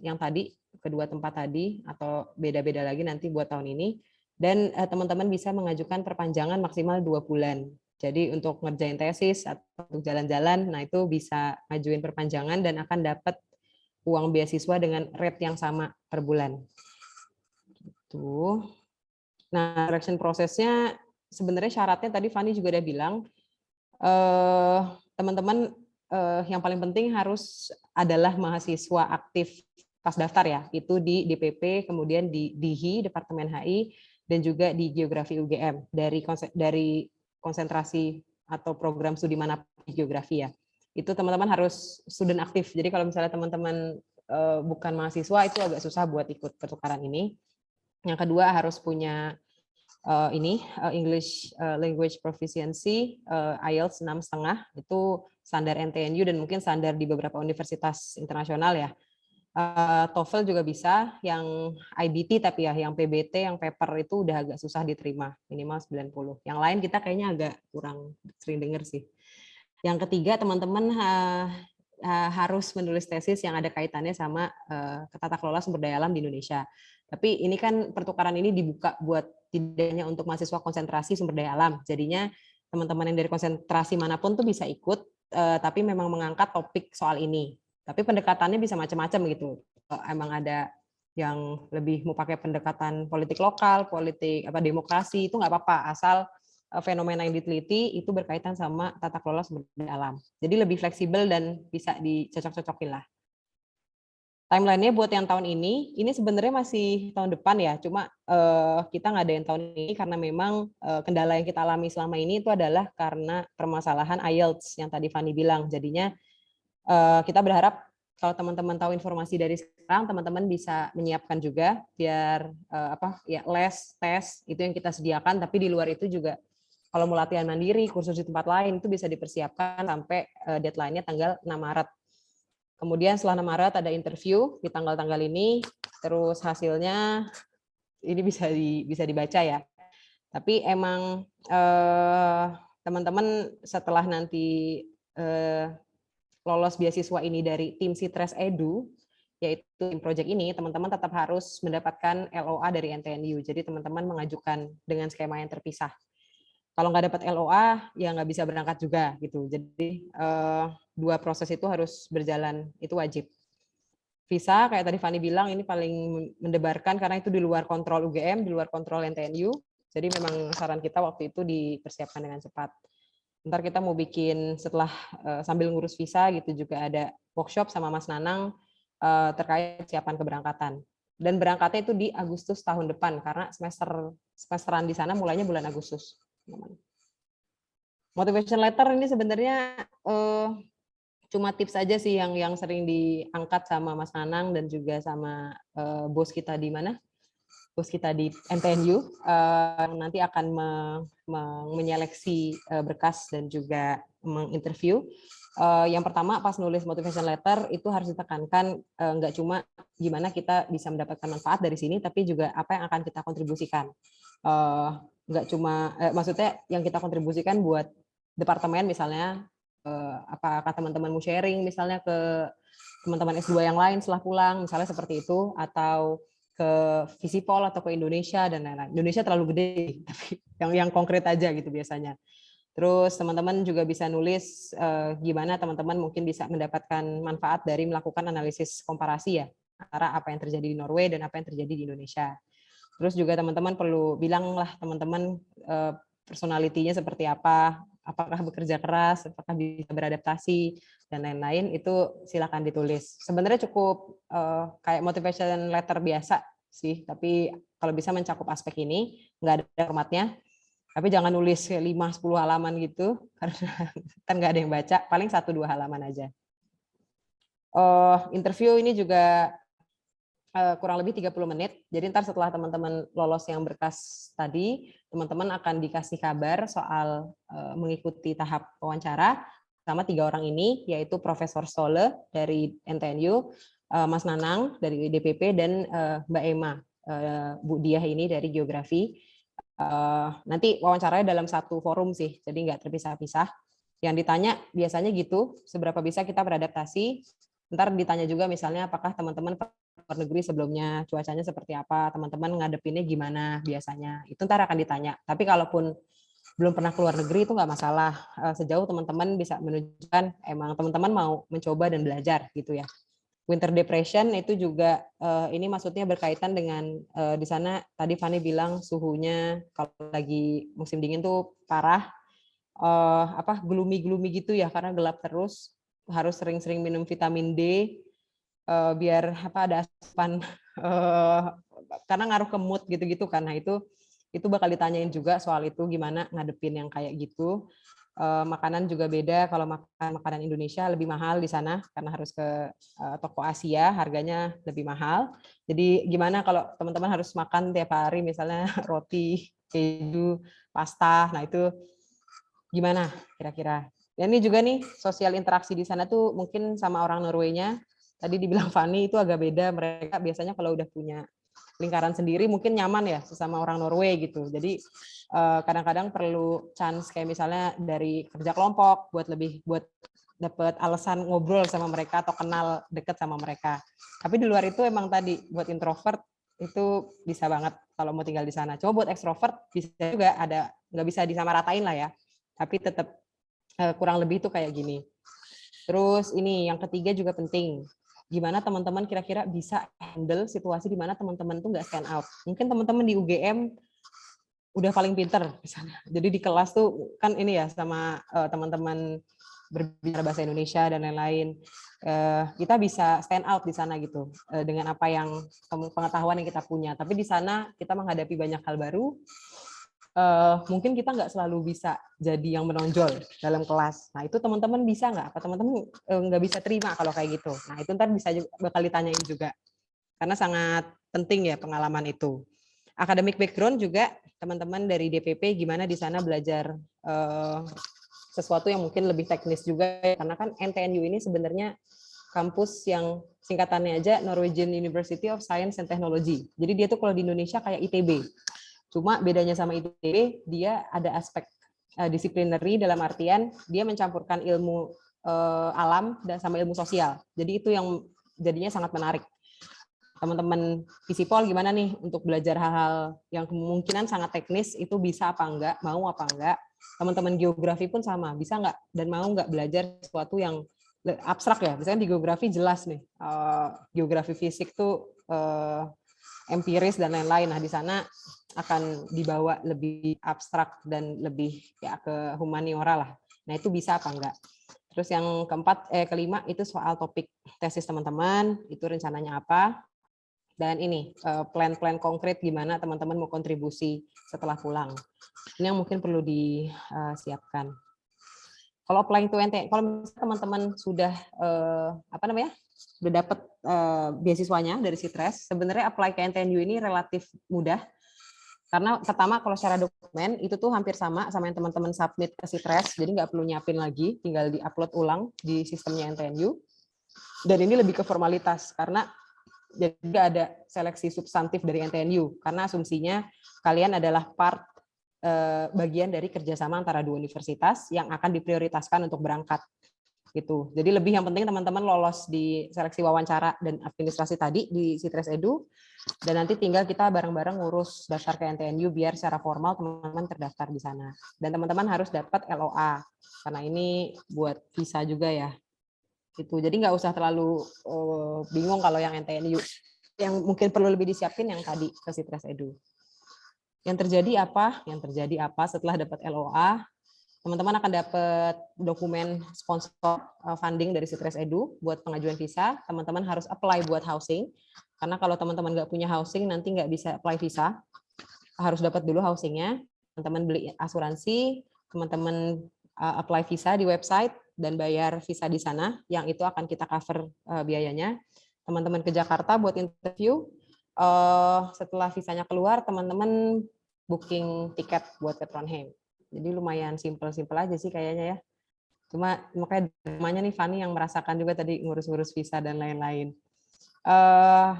yang tadi kedua tempat tadi, atau beda-beda lagi nanti buat tahun ini, dan teman-teman bisa mengajukan perpanjangan maksimal 2 bulan. Jadi untuk ngerjain tesis atau untuk jalan-jalan, nah itu bisa ngajuin perpanjangan dan akan dapat uang beasiswa dengan rate yang sama per bulan. Gitu. Nah, selection prosesnya sebenarnya syaratnya tadi Fani juga udah bilang, teman-teman yang paling penting harus adalah mahasiswa aktif pas daftar ya, itu di DPP, kemudian di DIHI, Departemen HI, dan juga di Geografi UGM, dari konsentrasi atau program studi mana di geografi ya. Itu teman-teman harus student aktif. Jadi kalau misalnya teman-teman bukan mahasiswa, itu agak susah buat ikut pertukaran ini. Yang kedua harus punya English Language Proficiency, IELTS 6,5, itu standar NTNU dan mungkin standar di beberapa universitas internasional ya. TOEFL juga bisa, yang IBT tapi ya, yang PBT, yang paper itu udah agak susah diterima, minimal 90. Yang lain kita kayaknya agak kurang sering dengar sih. Yang ketiga, teman-teman harus menulis tesis yang ada kaitannya sama tata kelola sumber daya alam di Indonesia. Tapi ini kan pertukaran ini dibuka buat tidak hanya untuk mahasiswa konsentrasi sumber daya alam. Jadinya teman-teman yang dari konsentrasi manapun tuh bisa ikut, tapi memang mengangkat topik soal ini. Tapi pendekatannya bisa macam-macam gitu. Emang ada yang lebih mau pakai pendekatan politik lokal, politik demokrasi, itu nggak apa-apa, asal fenomena yang diteliti itu berkaitan sama tata kelola sumber daya alam. Jadi lebih fleksibel dan bisa dicocok-cocokin lah. Timeline-nya buat yang tahun ini sebenarnya masih tahun depan ya, cuma kita ngadain tahun ini karena memang kendala yang kita alami selama ini itu adalah karena permasalahan IELTS yang tadi Fani bilang. Jadinya kita berharap kalau teman-teman tahu informasi dari sekarang, teman-teman bisa menyiapkan juga biar les, tes itu yang kita sediakan, tapi di luar itu juga kalau mau latihan mandiri, kursus di tempat lain itu bisa dipersiapkan sampai deadline-nya tanggal 6 Maret. Kemudian setelah 6 Maret ada interview di tanggal-tanggal ini, terus hasilnya ini bisa dibaca ya. Tapi emang teman-teman setelah nanti lolos beasiswa ini dari tim Sitres Edu, yaitu tim project ini, teman-teman tetap harus mendapatkan LOA dari NTNU. Jadi teman-teman mengajukan dengan skema yang terpisah. Kalau nggak dapat LOA, ya nggak bisa berangkat juga gitu. Jadi dua proses itu harus berjalan, itu wajib. Visa, kayak tadi Fani bilang, ini paling mendebarkan karena itu di luar kontrol UGM, di luar kontrol NTNU. Jadi memang saran kita waktu itu dipersiapkan dengan cepat. Ntar kita mau bikin setelah sambil ngurus visa gitu juga ada workshop sama Mas Nanang terkait siapan keberangkatan. Dan berangkatnya itu di Agustus tahun depan karena semesteran di sana mulainya bulan Agustus. Motivation letter ini sebenarnya cuma tips aja sih yang sering diangkat sama Mas Nanang dan juga sama bos kita di mana? Bos kita di NTNU nanti akan menyeleksi berkas dan juga menginterview. Yang pertama pas nulis motivation letter itu harus ditekankan nggak cuma gimana kita bisa mendapatkan manfaat dari sini, tapi juga apa yang akan kita kontribusikan. nggak cuma maksudnya yang kita kontribusikan buat departemen misalnya, apakah teman-teman mau sharing misalnya ke teman-teman S2 yang lain setelah pulang misalnya seperti itu, atau ke Visipol atau ke Indonesia dan lain-lain. Indonesia terlalu gede, tapi yang konkret aja gitu biasanya. Terus teman-teman juga bisa nulis gimana teman-teman mungkin bisa mendapatkan manfaat dari melakukan analisis komparasi ya antara apa yang terjadi di Norway dan apa yang terjadi di Indonesia. Terus juga teman-teman perlu bilang lah teman-teman personalitinya seperti apa, apakah bekerja keras, apakah bisa beradaptasi dan lain-lain, itu silakan ditulis. Sebenarnya cukup kayak motivation letter biasa sih, tapi kalau bisa mencakup aspek ini, nggak ada formatnya. Tapi jangan nulis 5-10 halaman gitu, karena kan nggak ada yang baca, paling 1-2 halaman aja. Interview ini juga kurang lebih 30 menit, jadi ntar setelah teman-teman lolos yang berkas tadi, teman-teman akan dikasih kabar soal mengikuti tahap wawancara sama 3 orang ini, yaitu Profesor Stole dari NTNU, Mas Nanang dari DPP, dan Mbak Emma, Bu Diah ini dari Geografi. Nanti wawancaranya dalam satu forum sih, jadi nggak terpisah-pisah. Yang ditanya biasanya gitu, seberapa bisa kita beradaptasi. Ntar ditanya juga misalnya apakah teman-teman luar negeri sebelumnya, cuacanya seperti apa, teman-teman ngadepinnya gimana biasanya. Itu ntar akan ditanya. Tapi kalaupun belum pernah keluar negeri itu nggak masalah. Sejauh teman-teman bisa menunjukkan emang teman-teman mau mencoba dan belajar gitu ya. Winter depression itu juga ini maksudnya berkaitan dengan di sana tadi Fani bilang suhunya kalau lagi musim dingin tuh parah, gloomy gitu ya karena gelap terus, harus sering-sering minum vitamin D biar ada asupan karena ngaruh ke mood gitu-gitu kan. Nah itu bakal ditanyain juga soal itu gimana ngadepin yang kayak gitu. Makanan juga beda, kalau makan makanan Indonesia lebih mahal di sana karena harus ke toko Asia, harganya lebih mahal. Jadi gimana kalau teman-teman harus makan tiap hari misalnya roti, keju, pasta, nah itu gimana kira-kira. Dan ini juga nih sosial interaksi di sana tuh mungkin sama orang Norway-nya, tadi dibilang Fani itu agak beda, mereka biasanya kalau udah punya lingkaran sendiri mungkin nyaman ya sesama orang Norway gitu. Jadi kadang-kadang perlu chance kayak misalnya dari kerja kelompok buat dapat alasan ngobrol sama mereka atau kenal deket sama mereka. Tapi di luar itu emang tadi buat introvert itu bisa banget kalau mau tinggal di sana. Coba buat ekstrovert bisa juga ada, nggak bisa disamaratain lah ya. Tapi tetap kurang lebih itu kayak gini. Terus ini yang ketiga juga penting. Gimana teman-teman kira-kira bisa handle situasi di mana teman-teman tuh nggak stand out. Mungkin teman-teman di UGM udah paling pinter misalnya. Jadi di kelas tuh kan ini ya sama teman-teman berbicara bahasa Indonesia dan lain-lain. Kita bisa stand out di sana gitu dengan apa yang pengetahuan yang kita punya. Tapi di sana kita menghadapi banyak hal baru. Mungkin kita nggak selalu bisa jadi yang menonjol dalam kelas. Nah itu teman-teman bisa nggak? Apa teman-teman nggak bisa terima kalau kayak gitu? Nah itu ntar bisa bakal ditanyain juga. Karena sangat penting ya pengalaman itu. Academic background juga teman-teman dari DPP gimana di sana belajar sesuatu yang mungkin lebih teknis juga. Karena kan NTNU ini sebenarnya kampus yang singkatannya aja Norwegian University of Science and Technology. Jadi dia tuh kalau di Indonesia kayak ITB. Cuma bedanya sama ITB, dia ada aspek disciplinary dalam artian dia mencampurkan ilmu alam dan sama ilmu sosial. Jadi itu yang jadinya sangat menarik. Teman-teman Visipol gimana nih untuk belajar hal-hal yang kemungkinan sangat teknis itu bisa apa enggak, mau apa enggak. Teman-teman geografi pun sama, bisa enggak dan mau enggak belajar sesuatu yang abstrak ya. Misalnya di geografi jelas nih, geografi fisik tuh empiris dan lain-lain. Nah di sana akan dibawa lebih abstrak dan lebih ya ke humaniora lah. Nah itu bisa apa enggak? Terus yang kelima itu soal topik tesis teman-teman, itu rencananya apa? Dan ini plan-plan konkret gimana teman-teman mau kontribusi setelah pulang. Ini yang mungkin perlu disiapkan. Kalau applying to NTNU, kalau teman-teman sudah sudah dapat beasiswanya dari Sitres, sebenarnya apply ke NTNU ini relatif mudah. Karena pertama kalau secara dokumen itu tuh hampir sama yang teman-teman submit ke Sitres, jadi nggak perlu nyiapin lagi, tinggal di-upload ulang di sistemnya NTNU. Dan ini lebih ke formalitas karena jadi nggak ada seleksi substantif dari NTNU karena asumsinya kalian adalah part bagian dari kerjasama antara dua universitas yang akan diprioritaskan untuk berangkat gitu. Jadi lebih yang penting teman-teman lolos di seleksi wawancara dan administrasi tadi di Sitres Edu, dan nanti tinggal kita bareng-bareng ngurus daftar ke NTNU biar secara formal teman-teman terdaftar di sana. Dan teman-teman harus dapat LOA karena ini buat visa juga ya. Gitu. Jadi nggak usah terlalu bingung kalau yang NTNU. Yang mungkin perlu lebih disiapin yang tadi ke Sitres Edu. Yang terjadi apa? Yang terjadi apa setelah dapat LOA? Teman-teman akan dapat dokumen sponsor funding dari Sitres Edu buat pengajuan visa. Teman-teman harus apply buat housing. Karena kalau teman-teman nggak punya housing, nanti nggak bisa apply visa. Harus dapat dulu housingnya. Teman-teman beli asuransi, teman-teman apply visa di website, dan bayar visa di sana. Yang itu akan kita cover biayanya. Teman-teman ke Jakarta buat interview. Setelah visanya keluar, teman-teman booking tiket buat ke Trondheim. Jadi lumayan simpel-simpel aja sih kayaknya ya. Cuma makanya namanya nih Fanny yang merasakan juga tadi ngurus-ngurus visa dan lain-lain.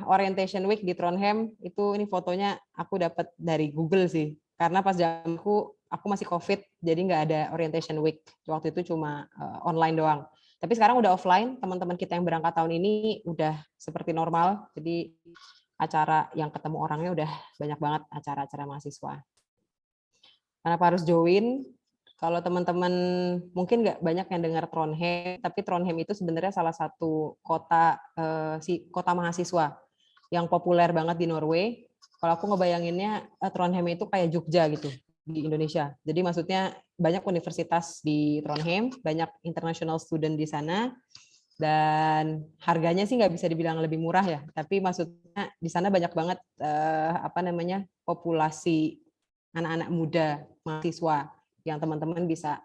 Orientation Week di Trondheim itu ini fotonya aku dapat dari Google sih. Karena pas zamanku aku masih COVID, jadi nggak ada Orientation Week. Waktu itu cuma online doang. Tapi sekarang udah offline, teman-teman kita yang berangkat tahun ini udah seperti normal. Jadi acara yang ketemu orangnya udah banyak banget, acara-acara mahasiswa. Kenapa harus join? Kalau teman-teman mungkin nggak banyak yang dengar Trondheim, tapi Trondheim itu sebenarnya salah satu kota kota mahasiswa yang populer banget di Norway. Kalau aku ngebayanginnya Trondheim itu kayak Jogja gitu di Indonesia. Jadi maksudnya banyak universitas di Trondheim, banyak international student di sana, dan harganya sih nggak bisa dibilang lebih murah ya. Tapi maksudnya di sana banyak banget populasi anak-anak muda mahasiswa yang teman-teman bisa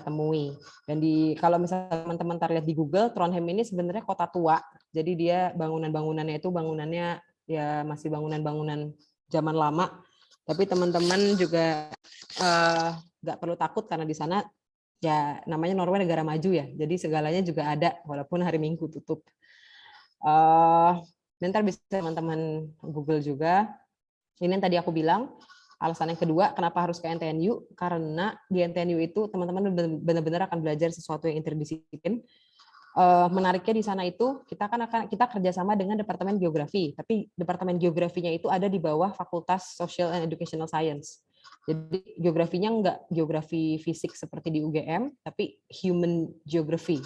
temui. Dan kalau misalnya teman-teman lihat di Google, Trondheim ini sebenarnya kota tua. Jadi dia bangunannya itu bangunannya ya masih bangunan-bangunan zaman lama. Tapi teman-teman juga nggak perlu takut karena di sana ya namanya Norway negara maju ya. Jadi segalanya juga ada walaupun hari Minggu tutup. Nanti bisa teman-teman Google juga. Ini yang tadi aku bilang. Alasan yang kedua, kenapa harus ke NTNU? Karena di NTNU itu teman-teman benar-benar akan belajar sesuatu yang interdisiplin. Menariknya di sana itu kita kerjasama dengan Departemen Geografi, tapi Departemen Geografinya itu ada di bawah Fakultas Social and Educational Science. Jadi geografinya enggak geografi fisik seperti di UGM, tapi human geography,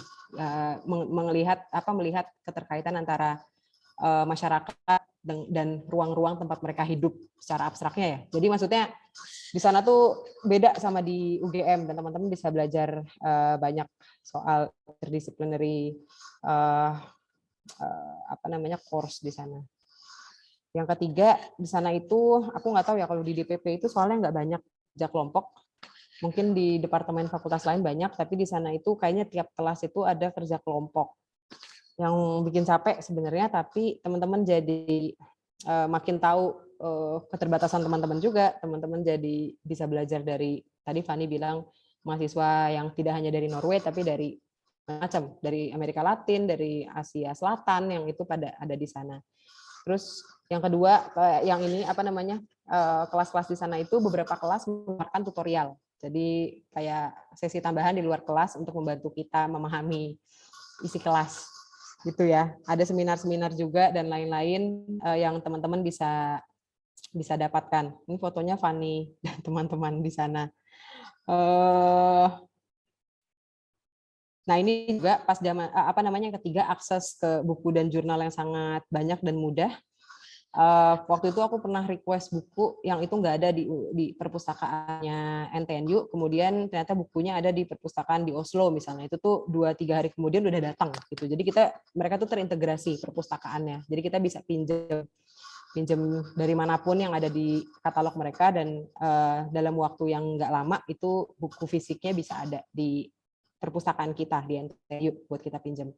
melihat keterkaitan antara masyarakat dan ruang-ruang tempat mereka hidup secara abstraknya ya. Jadi maksudnya di sana tuh beda sama di UGM dan teman-teman bisa belajar banyak soal interdisciplinary course di sana. Yang ketiga di sana itu aku nggak tahu ya kalau di DPP itu soalnya nggak banyak kerja kelompok. Mungkin di departemen fakultas lain banyak, tapi di sana itu kayaknya tiap kelas itu ada kerja kelompok. Yang bikin capek sebenarnya, tapi teman-teman jadi makin tahu keterbatasan teman-teman juga. Teman-teman jadi bisa belajar dari, tadi Fanny bilang, mahasiswa yang tidak hanya dari Norway, tapi dari macam, dari Amerika Latin, dari Asia Selatan, yang itu pada ada di sana. Terus yang kedua, yang ini kelas-kelas di sana itu beberapa kelas merupakan tutorial. Jadi kayak sesi tambahan di luar kelas untuk membantu kita memahami isi kelas. Gitu ya. Ada seminar-seminar juga dan lain-lain yang teman-teman bisa dapatkan. Ini fotonya Fanny dan teman-teman di sana. Nah, ini juga pas zaman yang ketiga, akses ke buku dan jurnal yang sangat banyak dan mudah. Waktu itu aku pernah request buku yang itu nggak ada di perpustakaannya NTNU, kemudian ternyata bukunya ada di perpustakaan di Oslo misalnya, itu tuh 2-3 hari kemudian udah datang gitu. Jadi mereka tuh terintegrasi perpustakaannya, jadi kita bisa pinjam dari manapun yang ada di katalog mereka, dan dalam waktu yang nggak lama itu buku fisiknya bisa ada di perpustakaan kita di NTNU buat kita pinjam.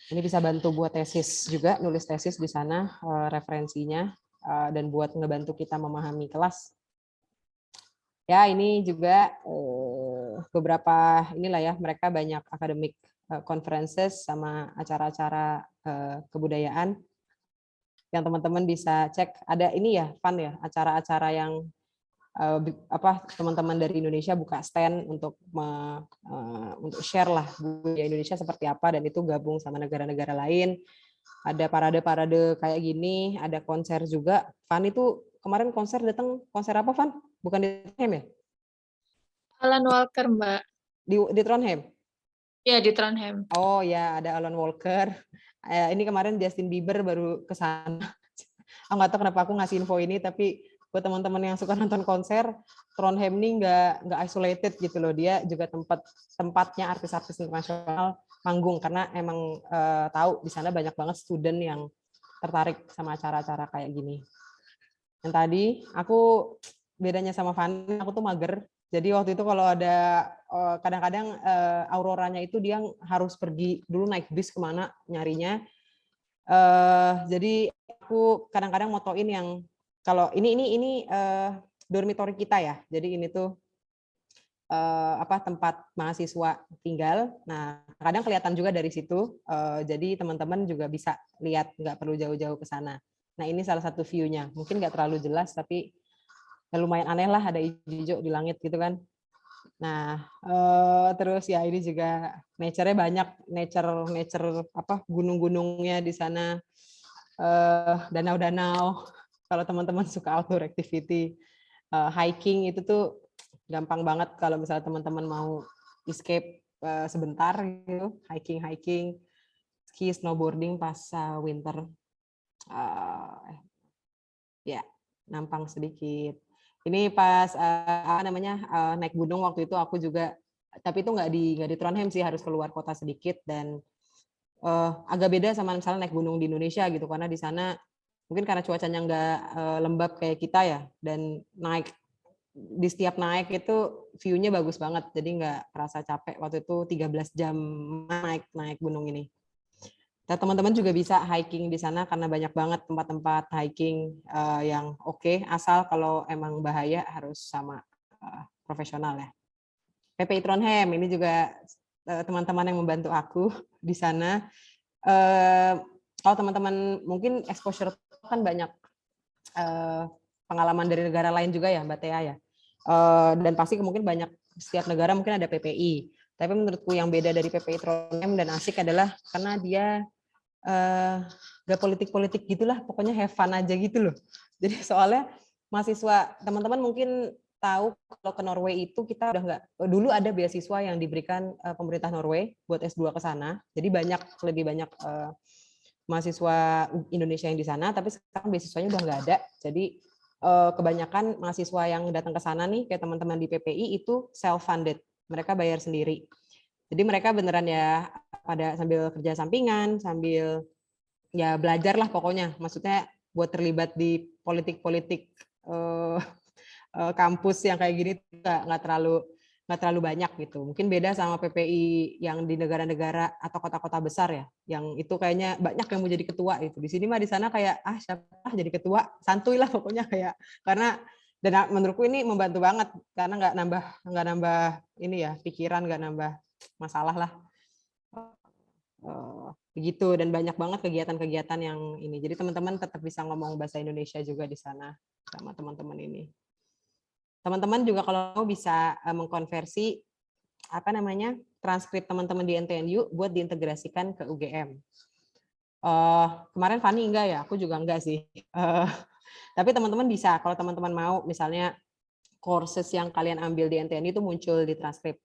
Ini bisa bantu buat tesis juga, nulis tesis di sana, referensinya, dan buat ngebantu kita memahami kelas. Ya, ini juga beberapa inilah ya, mereka banyak academic conferences sama acara-acara kebudayaan yang teman-teman bisa cek. Ada ini ya, fun ya, acara-acara yang teman-teman dari Indonesia buka stand untuk untuk share lah budaya Indonesia seperti apa, dan itu gabung sama negara-negara lain. Ada parade-parade kayak gini, ada konser juga. Van itu kemarin konser datang, konser apa Van? Bukan di Trondheim ya? Alan Walker, Mbak. Di Trondheim? Ya, di Trondheim. Oh ya, ada Alan Walker. Ini kemarin Justin Bieber baru ke sana. Aku nggak tahu kenapa aku ngasih info ini, tapi buat teman-teman yang suka nonton konser, Trondheim ini nggak isolated gitu loh. Dia juga tempatnya artis-artis internasional manggung, karena emang tahu di sana banyak banget student yang tertarik sama acara-acara kayak gini. Yang tadi aku bedanya sama Fanny, aku tuh mager. Jadi waktu itu kalau ada kadang-kadang auroranya itu dia harus pergi dulu naik bis kemana nyarinya. Jadi aku kadang-kadang motoin yang kalau ini dormitory kita ya. Jadi ini tuh tempat mahasiswa tinggal. Nah, kadang kelihatan juga dari situ. Jadi teman-teman juga bisa lihat, nggak perlu jauh-jauh ke sana. Nah, ini salah satu view-nya. Mungkin nggak terlalu jelas, tapi ya lumayan aneh lah, ada hijau di langit gitu kan. Nah, terus ya ini juga nature-nya banyak, nature gunung-gunungnya di sana, danau-danau. Kalau teman-teman suka outdoor activity, hiking itu tuh gampang banget kalau misalnya teman-teman mau escape sebentar gitu, hiking, ski, snowboarding pas winter. Ya, nampang sedikit. Ini pas naik gunung waktu itu aku juga, tapi itu nggak di Trondheim sih, harus keluar kota sedikit, dan agak beda sama misalnya naik gunung di Indonesia gitu, karena di sana mungkin karena cuacanya nggak lembab kayak kita ya, dan di setiap naik itu view-nya bagus banget, jadi nggak terasa capek. Waktu itu 13 jam naik gunung ini. Nah, teman-teman juga bisa hiking di sana karena banyak banget tempat-tempat hiking yang oke, asal kalau emang bahaya harus sama profesional ya. PPI Trondheim ini juga teman-teman yang membantu aku di sana. Kalau teman-teman mungkin exposure kan banyak pengalaman dari negara lain juga ya, Mbak Tia ya. Dan pasti mungkin banyak, setiap negara mungkin ada PPI. Tapi menurutku yang beda dari PPI Trondheim dan asik adalah karena dia gak politik-politik gitulah, pokoknya have fun aja gitu loh. Jadi soalnya mahasiswa, teman-teman mungkin tahu kalau ke Norway itu kita udah nggak, dulu ada beasiswa yang diberikan pemerintah Norway buat S2 ke sana. Jadi lebih banyak mahasiswa Indonesia yang di sana, tapi sekarang beasiswanya udah nggak ada. Jadi kebanyakan mahasiswa yang datang ke sana nih, kayak teman-teman di PPI itu self-funded, mereka bayar sendiri. Jadi mereka beneran ya pada sambil kerja sampingan, sambil ya belajar lah pokoknya. Maksudnya buat terlibat di politik-politik kampus yang kayak gini nggak terlalu banyak gitu. Mungkin beda sama PPI yang di negara-negara atau kota-kota besar ya, yang itu kayaknya banyak yang mau jadi ketua itu. Di sini mah di sana kayak siapa jadi ketua, santuy lah pokoknya kayak, karena dan menurutku ini membantu banget karena nggak nambah ini ya pikiran, nggak nambah masalah lah. Begitu, dan banyak banget kegiatan-kegiatan yang ini. Jadi teman-teman tetap bisa ngomong bahasa Indonesia juga di sana sama teman-teman ini. Teman-teman juga kalau mau bisa mengkonversi transkrip teman-teman di NTNU buat diintegrasikan ke UGM. Kemarin Fanny enggak ya, aku juga enggak sih. Tapi teman-teman bisa, kalau teman-teman mau, misalnya courses yang kalian ambil di NTNU itu muncul di transkrip.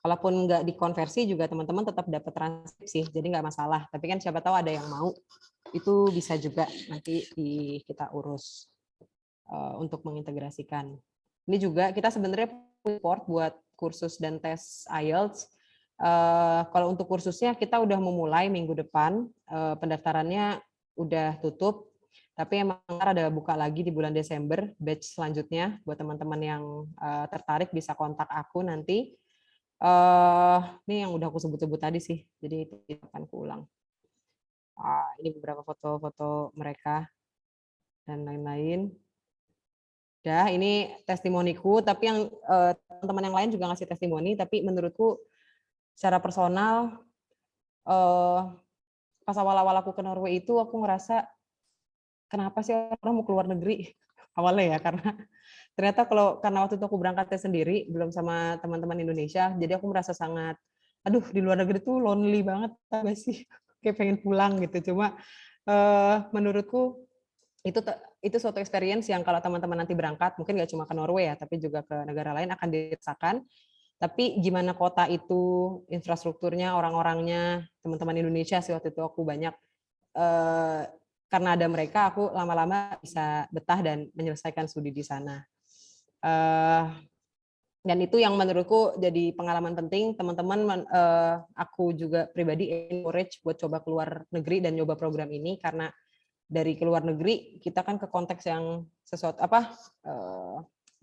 Kalaupun nggak dikonversi juga teman-teman tetap dapat transkrip sih, jadi nggak masalah. Tapi kan siapa tahu ada yang mau, itu bisa juga nanti kita urus untuk mengintegrasikan. Ini juga kita sebenarnya support buat kursus dan tes IELTS. Kalau untuk kursusnya kita udah memulai minggu depan, pendaftarannya udah tutup, tapi emang ada buka lagi di bulan Desember batch selanjutnya. Buat teman-teman yang tertarik bisa kontak aku nanti. Ini yang udah aku sebut-sebut tadi sih, jadi itu akan kuulang. Ini beberapa foto-foto mereka dan lain-lain. Ini testimoniku, tapi yang teman-teman yang lain juga ngasih testimoni, tapi menurutku secara personal pas awal-awal aku ke Norway itu aku ngerasa kenapa sih orang mau keluar negeri? awalnya ya, karena ternyata karena waktu itu aku berangkatnya sendiri, belum sama teman-teman Indonesia, jadi aku merasa sangat, aduh di luar negeri tuh lonely banget, tau gak sih? Kayak pengen pulang gitu. Cuma menurutku itu suatu experience yang kalau teman-teman nanti berangkat, mungkin nggak cuma ke Norway ya, tapi juga ke negara lain akan dirasakan. Tapi gimana kota itu, infrastrukturnya, orang-orangnya, teman-teman Indonesia sih waktu itu aku banyak, karena ada mereka, aku lama-lama bisa betah dan menyelesaikan studi di sana. Dan itu yang menurutku jadi pengalaman penting. Teman-teman, aku juga pribadi encourage buat coba keluar negeri dan nyoba program ini, karena dari keluar negeri kita kan ke konteks yang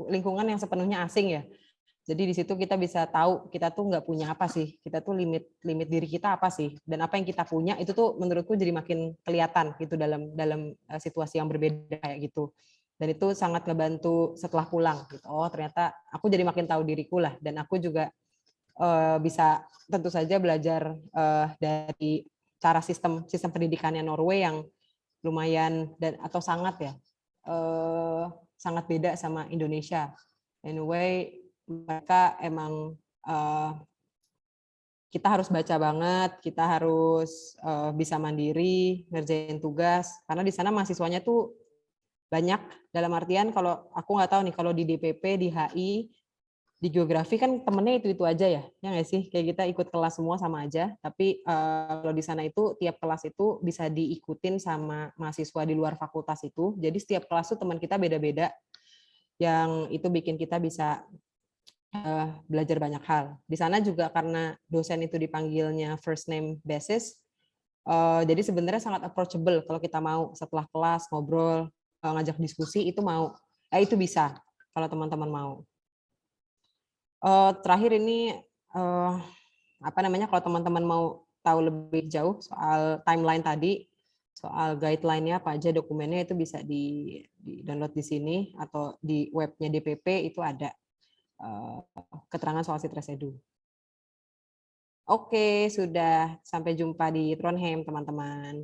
lingkungan yang sepenuhnya asing ya. Jadi di situ kita bisa tahu kita tuh nggak punya apa sih, kita tuh limit diri kita apa sih, dan apa yang kita punya itu tuh menurutku jadi makin kelihatan gitu dalam situasi yang berbeda kayak gitu. Dan itu sangat ngebantu setelah pulang gitu. Oh ternyata aku jadi makin tahu diriku lah, dan aku juga bisa tentu saja belajar dari cara sistem pendidikannya Norway yang lumayan atau sangat ya sangat beda sama Indonesia. Anyway, mereka emang kita harus baca banget, kita harus bisa mandiri, ngerjain tugas, karena di sana mahasiswanya tuh banyak, dalam artian kalau aku nggak tahu nih, kalau di DPP, di HI, di geografi kan temennya itu aja ya nggak sih? Kayak kita ikut kelas semua sama aja, tapi kalau di sana itu tiap kelas itu bisa diikutin sama mahasiswa di luar fakultas itu, jadi setiap kelas tuh teman kita beda-beda, yang itu bikin kita bisa belajar banyak hal. Di sana juga karena dosen itu dipanggilnya first name basis, jadi sebenarnya sangat approachable kalau kita mau setelah kelas ngobrol, ngajak diskusi itu mau, itu bisa kalau teman-teman mau. Terakhir ini kalau teman-teman mau tahu lebih jauh soal timeline tadi, soal guideline-nya apa aja dokumennya itu bisa di download di sini atau di webnya DPP itu ada keterangan soal Citres Edu. Oke, sudah sampai jumpa di Trondheim teman-teman.